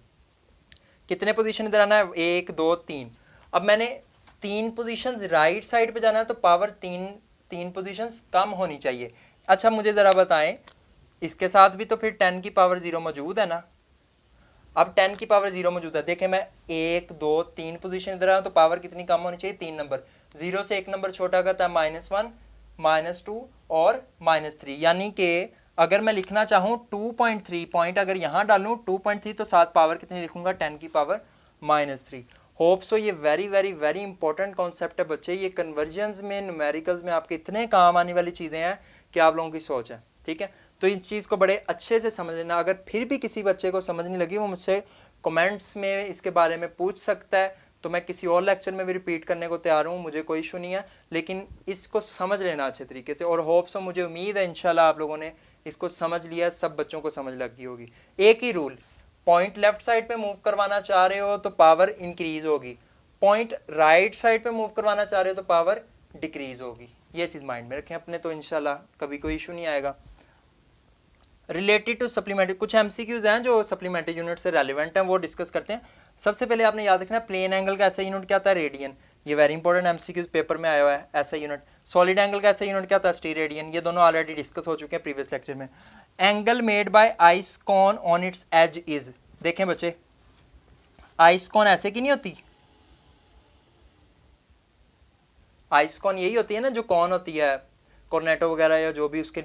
कितने पोजीशन इधर आना है, 1 2 3। अब मैंने 3 पोजीशन राइट साइड पे जाना है तो पावर 3 पोजीशंस कम होनी चाहिए। अच्छा मुझे ज़रा बताएं, इसके साथ भी तो फिर 10 की पावर 0 मौजूद है ना। अब 10 की पावर 0 मौजूद है, देखें मैं 1 2 3 पोजीशन इधर आया तो पावर कितनी कम होनी चाहिए, 3 नंबर। 0 से 1 नंबर छोटा करता है -1 -2 और -3, यानी कि अगर मैं लिखना चाहूँ 2.3 पॉइंट अगर यहाँ डालूँ 2.3 तो साथ पावर कितनी लिखूंगा, 10 की पावर -3। होप सो ये very very very important concept है बच्चे। ये कन्वर्जन्स में, न्यूमेरिकल्स में आपके इतने काम आने वाली चीज़ें हैं कि आप लोगों की सोच है, ठीक है। तो इस चीज़ को बड़े अच्छे से समझ लेना। अगर फिर भी किसी बच्चे को समझ नहीं लगी वो मुझसे कमेंट्स में इसके बारे में पूछ सकता है, तो मैं किसी और लेक्चर में भी रिपीट करने को तैयार हूँ, मुझे कोई इशू नहीं है। लेकिन इसको समझ लेना अच्छे तरीके से, और होप सो मुझे उम्मीद है इंशाल्लाह आप लोगों ने इसको समझ लिया, सब बच्चों को समझ लगी होगी। एक ही रूल, पॉइंट लेफ्ट साइड पे मूव करवाना चाह रहे हो तो पावर इंक्रीज होगी, पॉइंट राइट साइड पे मूव करवाना चाह रहे हो तो पावर डिक्रीज होगी। ये चीज़ माइंड में रखें अपने, तो इंशाल्लाह कभी कोई इशू नहीं आएगा। रिलेटेड टू सप्लीमेंट्री, कुछ एमसीक्यूज हैं जो सप्लीमेंट्री यूनिट से रेलिवेंट हैं, वो डिस्कस करते हैं। सबसे पहले आपने याद रखना प्लेन एंगल का ऐसा यूनिट क्या आता है, रेडियन। ये वेरी इंपॉर्टेंट एमसीक्यूज पेपर में आया हुआ है, ऐसा यूनिट। सॉलिड एंगल का ऐसा यूनिट क्या था, स्टीरेडियन। ये दोनों ऑलरेडी डिस्कस हो चुके हैं प्रीवियस लेक्चर में। Angle made by ice cone on its edge is, देखें बच्चे आइस कॉन ऐसे की नहीं होती, आइस कॉन यही होती है ना जो कॉन होती है, कॉर्नेटो वगैरह या जो भी उसके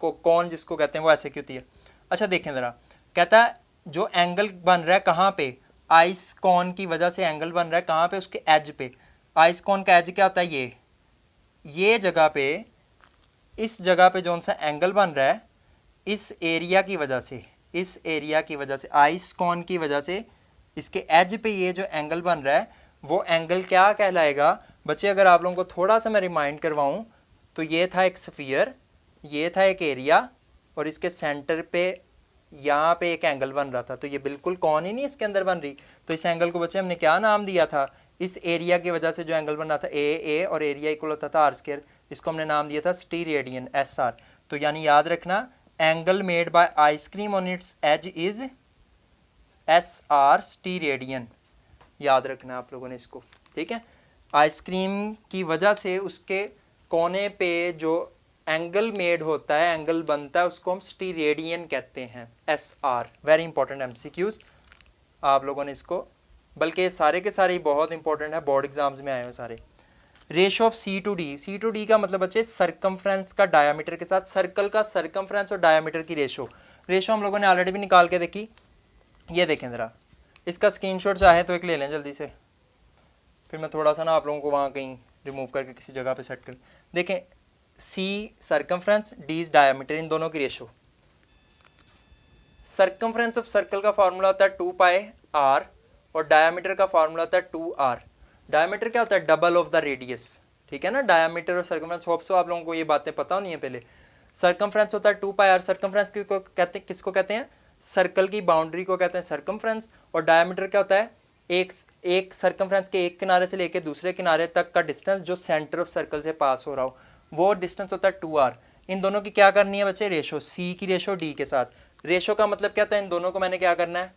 को कॉन जिसको कहते हैं वो ऐसे की होती है। अच्छा देखें ज़रा, कहता है जो एंगल बन रहा है कहाँ पे, आइस कॉन की वजह से एंगल बन रहा है कहाँ पे, उसके एज पे। आइस कॉन का एज क्या होता है, ये जगह पे, इस जगह पे जो सा एंगल बन रहा है इस एरिया की वजह से, इस एरिया की वजह से, आइस कॉन की वजह से इसके एज पे ये जो एंगल बन रहा है वो एंगल क्या कहलाएगा बच्चे। अगर आप लोगों को थोड़ा सा मैं रिमाइंड करवाऊं तो ये था एक स्फीयर, ये था एक एरिया, और इसके सेंटर पे यहाँ पे एक एंगल बन रहा था। तो ये बिल्कुल कौन ही नहीं इसके अंदर बन रही, तो इस एंगल को बच्चे हमने क्या नाम दिया था, इस एरिया की वजह से जो एंगल बन रहा था ए और एरिया इक्वल होता था r², इसको हमने नाम दिया था स्टीरेडियन, SR। तो यानी याद रखना angle made by ice cream on its edge is SR steradian, याद रखना आप लोगों ने इसको, ठीक है। आइसक्रीम की वजह से उसके कोने पे जो एंगल मेड होता है, एंगल बनता है, उसको हम स्टीरेडियन कहते हैं, SR। वेरी इंपॉर्टेंट एमसीक्यूज आप लोगों ने इसको, बल्कि सारे के सारे ही बहुत इंपॉर्टेंट है, बोर्ड एग्जाम्स में आए हैं सारे। Ratio of C to D, C to D का मतलब बच्चे सर्कमफ्रेंस का डायमीटर के साथ, सर्कल का सर्कमफ्रेंस और डायमीटर की रेशो हम लोगों ने ऑलरेडी भी निकाल के देखी। ये देखें ज़रा, इसका स्क्रीनशॉट चाहे तो एक ले लें जल्दी से, फिर मैं थोड़ा सा ना आप लोगों को वहाँ कहीं रिमूव करके किसी जगह पे सेट कर देखें। C circumference, D is diameter, इन दोनों की रेशो। सर्कमफ्रेंस ऑफ सर्कल का फार्मूला होता है 2πr और डायमीटर का फार्मूला होता है 2r। डायमीटर क्या होता है? डबल ऑफ द रेडियस, ठीक है ना। डायमीटर और सर्कमफ्रेंस, होप सो आप लोगों को ये बातें पता नहीं है पहले। सर्कमफ्रेंस होता है 2πr, सर्कमफ्रेंस किसको कहते हैं? किसको कहते हैं? सर्कल की बाउंड्री को कहते हैं सर्कमफ्रेंस। और डायमीटर क्या होता है? एक सर्कमफ्रेंस के एक किनारे से लेके दूसरे किनारे तक का डिस्टेंस जो सेंटर ऑफ सर्कल से पास हो रहा हो, वो डिस्टेंस होता है 2r। इन दोनों की क्या करनी है बच्चे? रेशो, सी की रेशो डी के साथ। रेशो का मतलब क्या होता है? इन दोनों को मैंने क्या करना है?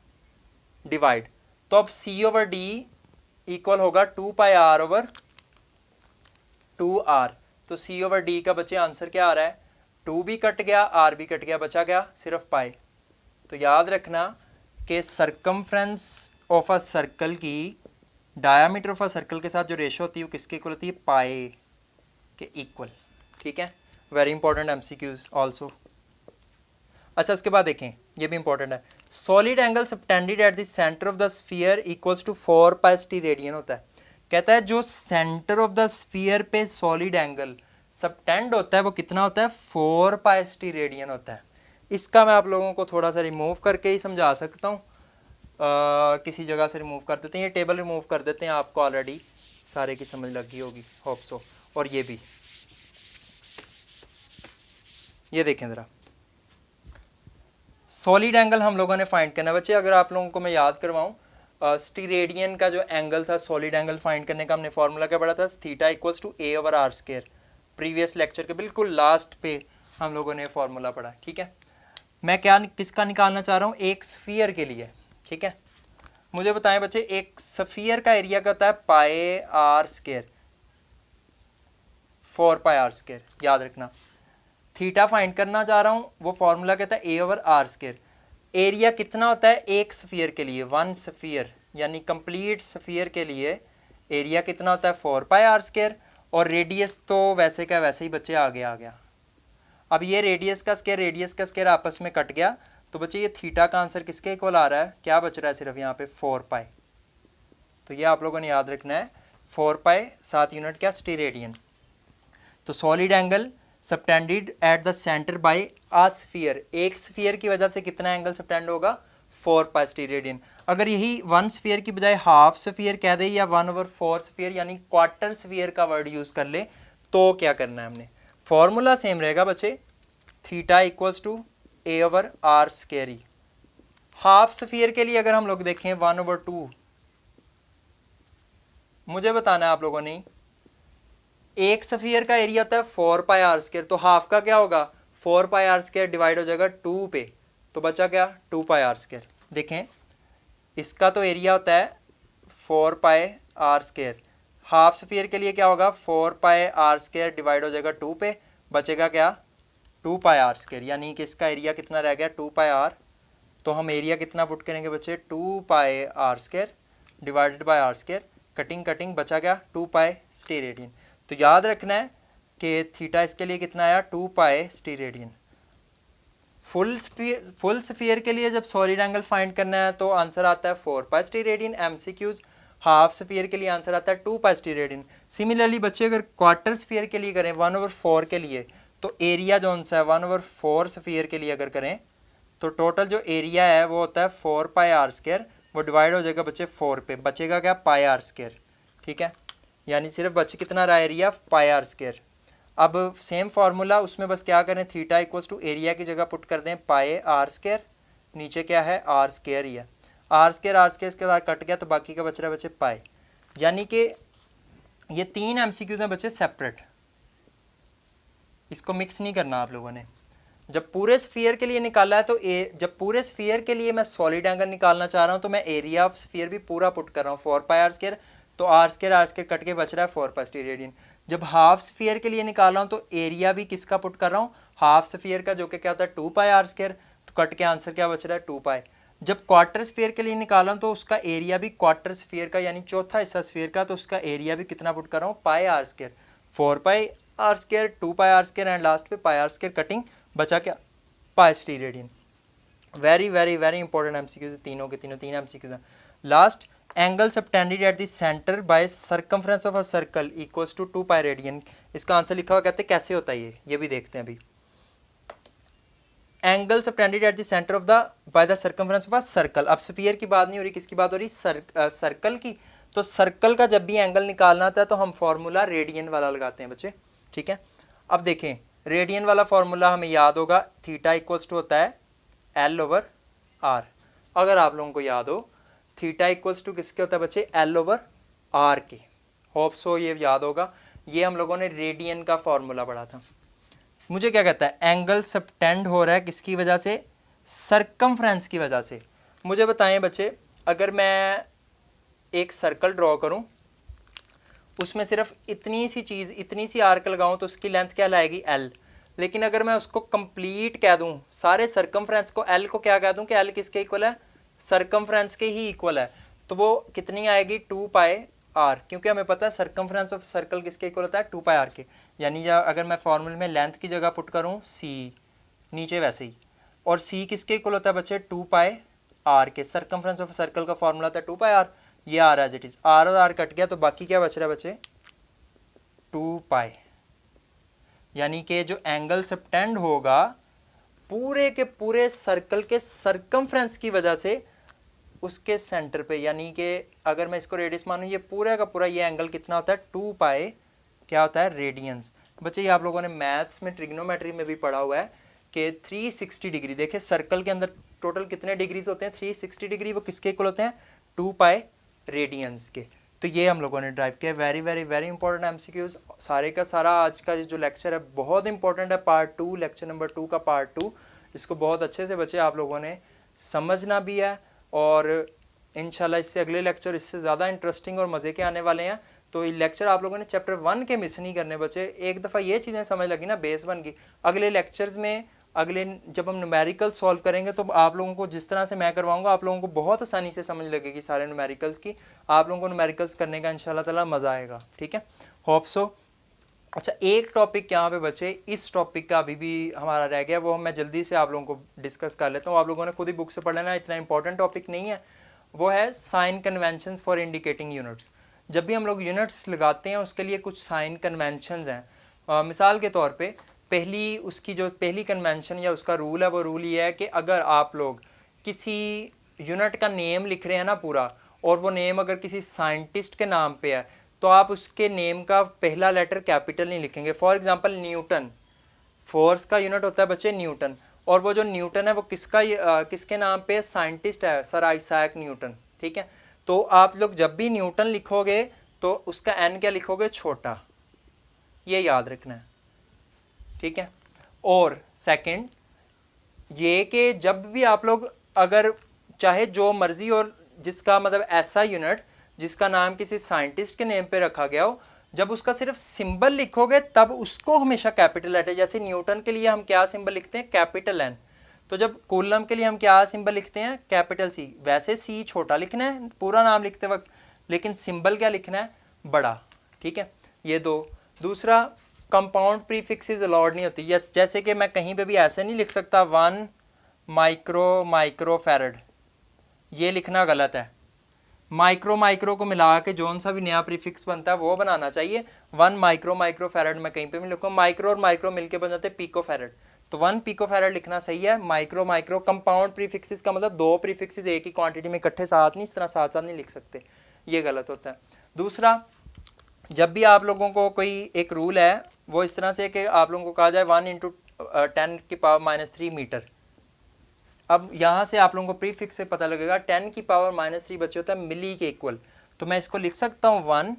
डिवाइड। तो अब सी ओवर डी इक्वल होगा 2πr ओवर 2r। तो सी ओवर डी का बच्चे आंसर क्या आ रहा है? 2 भी कट गया, r भी कट गया, बचा क्या? सिर्फ पाई। तो याद रखना कि सर्कमफ्रेंस ऑफ अ सर्कल की डायामीटर ऑफ अ सर्कल के साथ जो रेशो होती है वो किसके इक्वल होती है? पाई के इक्वल, ठीक है। Very important MCQs also. अच्छा, उसके बाद देखें, ये भी इंपॉर्टेंट है। Solid angle subtended at the centre of the sphere equals to 4π radian होता है। कहता है जो सेंटर ऑफ द स्फीयर पे सॉलिड एंगल सबटेंड होता है वो कितना होता है? 4π रेडियन होता है। इसका मैं आप लोगों को थोड़ा सा रिमूव करके ही समझा सकता हूँ। किसी जगह से रिमूव कर देते हैं, ये टेबल रिमूव कर देते हैं, आपको ऑलरेडी सारे की समझ लगी होगी, होप सो। और ये भी, ये देखें ज़रा, सॉलिड एंगल हम लोगों ने फाइंड करना है बच्चे। अगर आप लोगों को मैं याद करवाऊँ, स्टीरेडियन का जो एंगल था सॉलिड एंगल फाइंड करने का, हमने फॉर्मूला क्या पढ़ा था? Theta equals to a over r square. Previous lecture के बिल्कुल लास्ट पे हम लोगों ने फॉर्मूला पढ़ा, ठीक है। मैं क्या किसका निकालना चाह रहा हूँ? एक स्फीयर के लिए, ठीक है। मुझे बताएं बच्चे, एक स्फीयर का एरिया क्या होता है? पाई आर स्क्वायर, 4πr स्क्वायर। याद रखना, थीटा फाइंड करना चाह रहा हूँ, वो फॉर्मूला कहता है a over r square. Area कितना होता है एक स्फीयर के लिए? 1 स्फीयर, यानी कंप्लीट स्फीयर के लिए एरिया कितना होता है? 4πr square. और रेडियस तो वैसे का वैसे ही बच्चे आगे आ गया। अब ये रेडियस का स्क्वायर आपस में कट गया, तो बच्चे ये थीटा का आंसर किसके इक्वल आ रहा है? क्या बच रहा है? सिर्फ यहाँ पे 4π। तो ये आप लोगों ने याद रखना है, 4π 7 यूनिट क्या? स्टीरेडियन। तो solid angle subtended at the centre by a sphere, एक स्फीयर की वजह से कितना एंगल सबटेंड होगा? 4π स्टीरेडियन। अगर यही 1 स्फीयर की बजाय हाफ स्फीयर कह दे या 1 ओवर 4 स्फीयर यानी क्वार्टर स्फीयर का वर्ड यूज कर ले, तो क्या करना है हमने? फॉर्मूला सेम रहेगा बच्चे, theta equals to a over r square ही। हाफ स्फीयर के लिए अगर हम लोग देखें 1 ओवर 2, मुझे बताना है आप लोगों ने, एक स्फीयर का एरिया होता है 4πr स्क्वायर, तो हाफ का क्या होगा? 4πr स्क्वायर डिवाइड हो जाएगा 2 पे, तो बचा क्या? 2πr square. देखें, इसका तो एरिया होता है 4πr स्क्वायर, हाफ स्फीयर के लिए क्या होगा? 4πr स्क्वायर डिवाइड हो जाएगा 2 पे, बचेगा क्या? 2πr square. यानी कि इसका एरिया कितना रह गया? 2πr। तो हम एरिया कितना पुट करेंगे बच्चे? 2πr square divided by r square. Cutting cutting बचा गया 2π स्टीरेडियन। तो याद रखना है कि थीटा इसके लिए कितना आया? 2π स्टीरेडियन। फुल स्फीयर के लिए जब सॉलिड एंगल फाइंड करना है तो आंसर आता है 4π स्टीरेडियन एमसीक्यूज। हाफ स्फीयर के लिए आंसर आता है 2π स्टीरेडियन। सिमिलरली बच्चे अगर क्वार्टर स्फीयर के लिए करें 1 ओवर 4 के लिए, तो एरिया जो सा है 1 ओवर 4 स्फीयर के लिए अगर करें तो टोटल जो एरिया है वो होता है 4πr स्क्वायर, वो डिवाइड हो जाएगा बच्चे 4 पे, बचेगा क्या? πr स्क्वायर, ठीक है। यानी सिर्फ बच कितना रहा एरिया? πr square. अब सेम फार्मूला, उसमें बस क्या करें? थीटा इक्वल्स टू एरिया की जगह पुट कर दें πr स्क्वायर, नीचे क्या है? r स्क्वायर ही है। r स्क्वायर इसके साथ कट गया तो बाकी का बच रहा है बच्चे पाई। यानी कि ये 3 एमसीक्यूज हैं बच्चे सेपरेट, इसको मिक्स नहीं करना आप लोगों ने। जब पूरे स्फीयर के लिए निकाला है तो जब पूरे स्फीयर के लिए मैं सॉलिड एंगल निकालना चाह रहा हूं तो मैं एरिया ऑफ स्फीयर भी पूरा पुट कर रहा हूँ 4πr स्क्वायर, तो r स्क्वायर कट के बच रहा है 4π स्टीरेडियन। जब हाफ स्फीयर के लिए निकाल रहा हूँ तो एरिया भी किसका पुट कर रहा हूँ? हाफ स्फीयर का, जो कि क्या होता है 2πr स्क्वायर, तो कट के आंसर क्या बच रहा है? 2π। जब क्वार्टर स्फीयर के लिए निकाला हूँ तो उसका एरिया भी क्वार्टर स्फीयर का यानी चौथा हिस्सा स्फीयर का, तो उसका एरिया भी कितना पुट कर रहा हूँ? πr square, 4πr square, 2πr square and last पे πr स्क्वायर, कटिंग बचा क्या? Pi steradian. Very very very important MCQs, तीनों के तीनों 3 एमसीक्यूज हैं। Last, angle subtended at the centre by circumference of a circle equals to 2π radian. इसका answer लिखा हुआ, कहते हैं कैसे होता है ये भी देखते हैं अभी। Angle subtended at the centre of the by the circumference of a circle. अब स्फीयर की बात नहीं हो रही, किसकी बात हो रही? सर्कल की। तो सर्कल का जब भी एंगल निकालना होता है तो हम फॉर्मूला रेडियन वाला लगाते हैं बच्चे, ठीक है। अब देखें रेडियन वाला फॉर्मूला हमें याद होगा, थीटा इक्वल्स टू होता है L/R। अगर आप लोगों को याद हो थीटा इक्वल्स टू किसके होता है बच्चे, L/R के। होप सो ये याद होगा, ये हम लोगों ने रेडियन का फॉर्मूला पढ़ा था। मुझे क्या कहता है, एंगल सबटेंड हो रहा है किसकी वजह से, सरकमफ्रेंस की वजह से। मुझे बताएं बच्चे, अगर मैं एक सर्कल ड्रॉ करूं, उसमें सिर्फ इतनी सी चीज़, इतनी सी आर्क लगाऊं तो उसकी लेंथ क्या लाएगी, L। लेकिन अगर मैं उसको कंप्लीट कह दूं, सारे सर्कमफ्रेंस को L को क्या कह दूं कि L किसके इक्वल है, सर्कमफ्रेंस के ही इक्वल है, तो वो कितनी आएगी 2πr, क्योंकि हमें पता है सर्कमफ्रेंस ऑफ सर्कल किसके इक्वल होता है 2πr के। यानी अगर मैं फॉर्मूले में लेंथ की जगह पुट करूं c, नीचे वैसे ही, और c किसके इक्वल होता है बच्चे 2πr के। सर्कमफ्रेंस ऑफ सर्कल का फॉर्मूला होता है 2πr, ये आ रहा है एज इट इज, r और r कट गया तो बाकी क्या बच रहा है बच्चे 2π। यानी कि जो एंगल सबटेंड होगा पूरे के पूरे सर्कल के सर्कमफ्रेंस की वजह से उसके सेंटर पे, यानी कि अगर मैं इसको रेडियस मानूं, ये पूरा का पूरा ये एंगल कितना होता है 2π, क्या होता है, रेडियंस। बच्चे ये आप लोगों ने मैथ्स में ट्रिग्नोमेट्री में भी पढ़ा हुआ है कि 360 डिग्री, देखिए सर्कल के अंदर टोटल कितने डिग्रीज होते हैं 360 डिग्री, वो किसके इक्वल होते हैं 2π रेडियंस के। तो ये हम लोगों ने ड्राइव किया। Very very very important MCQs, सारे का सारा आज का जो लेक्चर है बहुत इंपॉर्टेंट है, पार्ट 2, लेक्चर नंबर 2 का पार्ट 2। इसको बहुत अच्छे से बच्चे आप लोगों ने समझना भी है, और इंशाल्लाह इससे अगले लेक्चर इससे ज़्यादा इंटरेस्टिंग और मज़े के आने वाले हैं। तो ये लेक्चर आप लोगों ने चैप्टर 1 के मिस नहीं करने बच्चे। एक दफ़ा ये चीज़ें समझ लगी ना बेस 1 की, अगले लेक्चर्स में अगले जब हम न्यूमेरिकल सॉल्व करेंगे तो आप लोगों को जिस तरह से मैं करवाऊंगा आप लोगों को बहुत आसानी से समझ लगेगी सारे न्यूमेरिकल्स की। आप लोगों को न्यूमेरिकल्स करने का इंशाल्लाह ताला मज़ा आएगा, ठीक है, होप सो। अच्छा एक टॉपिक यहाँ पे बच्चे, इस टॉपिक का अभी भी हमारा रह गया, वो मैं जल्दी से आप लोगों को डिस्कस कर लेता हूँ। आप लोगों ने खुद ही बुक से पढ़ लेना, इतना इंपॉर्टेंट टॉपिक नहीं है। वो है sign conventions for indicating units. जब भी हम लोग यूनिट्स लगाते हैं उसके लिए कुछ साइन कन्वेंशंस हैं। मिसाल के तौर पे पहली उसकी जो पहली कन्वेंशन या उसका रूल है, वो रूल ये है कि अगर आप लोग किसी यूनिट का नेम लिख रहे हैं ना पूरा, और वो नेम अगर किसी साइंटिस्ट के नाम पे है, तो आप उसके नेम का पहला लेटर कैपिटल नहीं लिखेंगे। फॉर एग्जांपल न्यूटन, फोर्स का यूनिट होता है बच्चे न्यूटन, और वो जो न्यूटन है वो किसके नाम पे साइंटिस्ट है, सर आइजैक न्यूटन, ठीक है। तो आप लोग जब भी न्यूटन लिखोगे तो उसका एन क्या लिखोगे, छोटा, ये याद रखना है, ठीक है। और सेकंड ये कि जब भी आप लोग अगर चाहे जो मर्जी और जिसका मतलब ऐसा यूनिट जिसका नाम किसी साइंटिस्ट के नेम पे रखा गया हो, जब उसका सिर्फ सिंबल लिखोगे तब उसको हमेशा कैपिटल लेटर, जैसे न्यूटन के लिए हम क्या सिंबल लिखते हैं, कैपिटल एन। तो जब कूलम के लिए हम क्या सिंबल लिखते हैं, कैपिटल सी। वैसे सी छोटा लिखना है पूरा नाम लिखते वक्त, लेकिन सिंबल क्या लिखना है, बड़ा, ठीक है। ये दो। दूसरा कंपाउंड प्रीफिक्सेस अलाउड नहीं होती, जैसे कि मैं कहीं पे भी ऐसे नहीं लिख सकता 1 माइक्रोफैरड, ये लिखना गलत है। माइक्रो को मिला के जौन सा भी नया प्रीफिक्स बनता है वो बनाना चाहिए। 1 माइक्रोफैरड मैं कहीं पे भी लिखूँ, माइक्रो और माइक्रो मिलके बन जाते हैं पिकोफैरड, तो 1 पिकोफैरड लिखना सही है। माइक्रो कंपाउंड प्रीफिक्सेस का मतलब दो प्रीफिक्सेस एक ही क्वांटिटी में इकट्ठे साथ नहीं, इस तरह साथ साथ नहीं लिख सकते, ये गलत होता है। दूसरा, जब भी आप लोगों को कोई एक रूल है वो इस तरह से कि आप लोगों को कहा जाए 1 × 10⁻³ मीटर। अब यहाँ से आप लोगों को प्रीफिक्स से पता लगेगा 10⁻³ बच्चे होता है मिली के इक्वल, तो मैं इसको लिख सकता हूँ 1,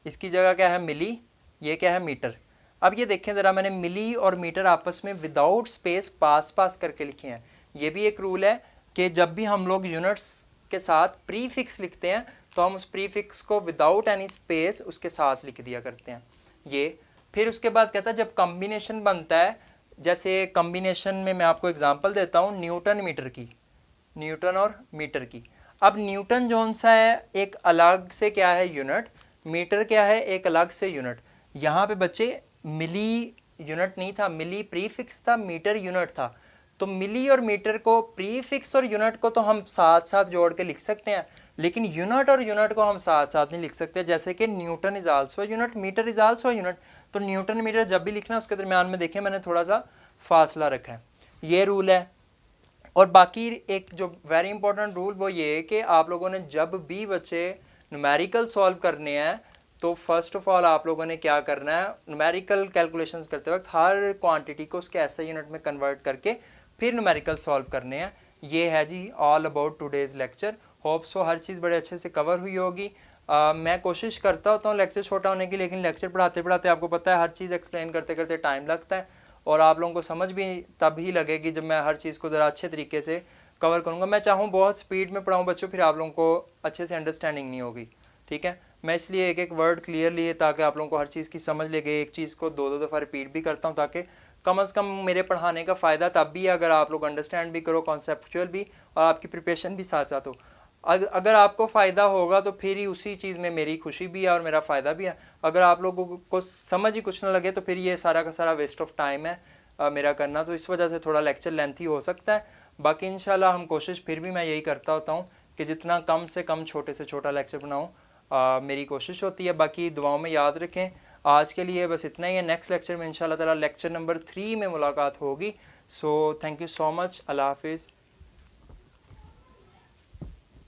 इसकी जगह क्या है मिली, ये क्या है मीटर। अब ये देखें ज़रा, मैंने मिली और मीटर आपस में विदाउट स्पेस पास करके लिखे हैं। ये भी एक रूल है कि जब भी हम लोग यूनिट्स के साथ प्रीफिक्स लिखते हैं तो हम उस प्रीफिक्स को विदाउट एनी स्पेस उसके साथ लिख दिया करते हैं ये। फिर उसके बाद कहता है जब कॉम्बिनेशन बनता है, जैसे कॉम्बिनेशन में मैं आपको एग्जांपल देता हूँ न्यूटन मीटर की, न्यूटन और मीटर की। अब न्यूटन जौन सा है एक अलग से क्या है यूनिट, मीटर क्या है एक अलग से यूनिट। यहाँ पे बच्चे मिली यूनिट नहीं था, मिली प्रीफिक्स था, मीटर यूनिट था। तो मिली और मीटर को, प्रीफिक्स और यूनिट को तो हम साथ साथ जोड़ के लिख सकते हैं, लेकिन यूनिट और यूनिट को हम साथ साथ नहीं लिख सकते। जैसे कि newton is also unit, metre is also unit, तो न्यूटन मीटर जब भी लिखना है उसके दरमियान में देखें मैंने थोड़ा सा फासला रखा है, ये रूल है। और बाकी एक जो वेरी इंपॉर्टेंट रूल वो ये है कि आप लोगों ने जब भी बच्चे न्यूमेरिकल सॉल्व करने हैं तो फर्स्ट ऑफ ऑल आप लोगों ने क्या करना है, न्यूमेरिकल कैलकुलेशंस करते वक्त हर क्वांटिटी को उसके ऐसे यूनिट में कन्वर्ट करके फिर न्यूमेरिकल सॉल्व करने हैं। ये है जी all about today's lecture. Hope so हर चीज़ बड़े अच्छे से कवर हुई होगी। मैं कोशिश करता होता हूँ लेक्चर छोटा होने की, लेकिन लेक्चर पढ़ाते पढ़ाते आपको पता है हर चीज़ एक्सप्लेन करते करते टाइम लगता है, और आप लोगों को समझ भी तब ही लगेगी जब मैं हर चीज़ को ज़रा अच्छे तरीके से कवर करूँगा। मैं चाहूँ बहुत स्पीड में पढ़ाऊँ बच्चों, फिर आप लोगों को अच्छे से अंडरस्टैंडिंग नहीं होगी, ठीक है। मैं इसलिए एक एक वर्ड क्लियरली ताकि आप लोगों को हर चीज़ की समझ लगे, एक चीज़ को दो दो दफ़ा रिपीट भी करता हूँ ताकि कम से कम मेरे पढ़ाने का फ़ायदा तब भी है अगर आप लोग अंडरस्टैंड भी करो, कॉन्सेप्चुअल भी, और आपकी प्रिपरेशन भी साथ साथ हो। अगर आपको फ़ायदा होगा तो फिर ही उसी चीज़ में मेरी खुशी भी है और मेरा फ़ायदा भी है। अगर आप लोगों को समझ ही कुछ ना लगे तो फिर ये सारा का सारा वेस्ट ऑफ टाइम है मेरा करना, तो इस वजह से थोड़ा लेक्चर लेंथी हो सकता है। बाकी इंशाल्लाह हम कोशिश, फिर भी मैं यही करता होता हूँ कि जितना कम से कम छोटे से छोटा लेक्चर बनाऊँ, मेरी कोशिश होती है। बाकी दुआओं में याद रखें। आज के लिए बस इतना ही है। नेक्स्ट लेक्चर में इंशाल्लाह ताला लेक्चर नंबर 3 में मुलाकात होगी। So thank you so much. अल्लाह हाफिज़।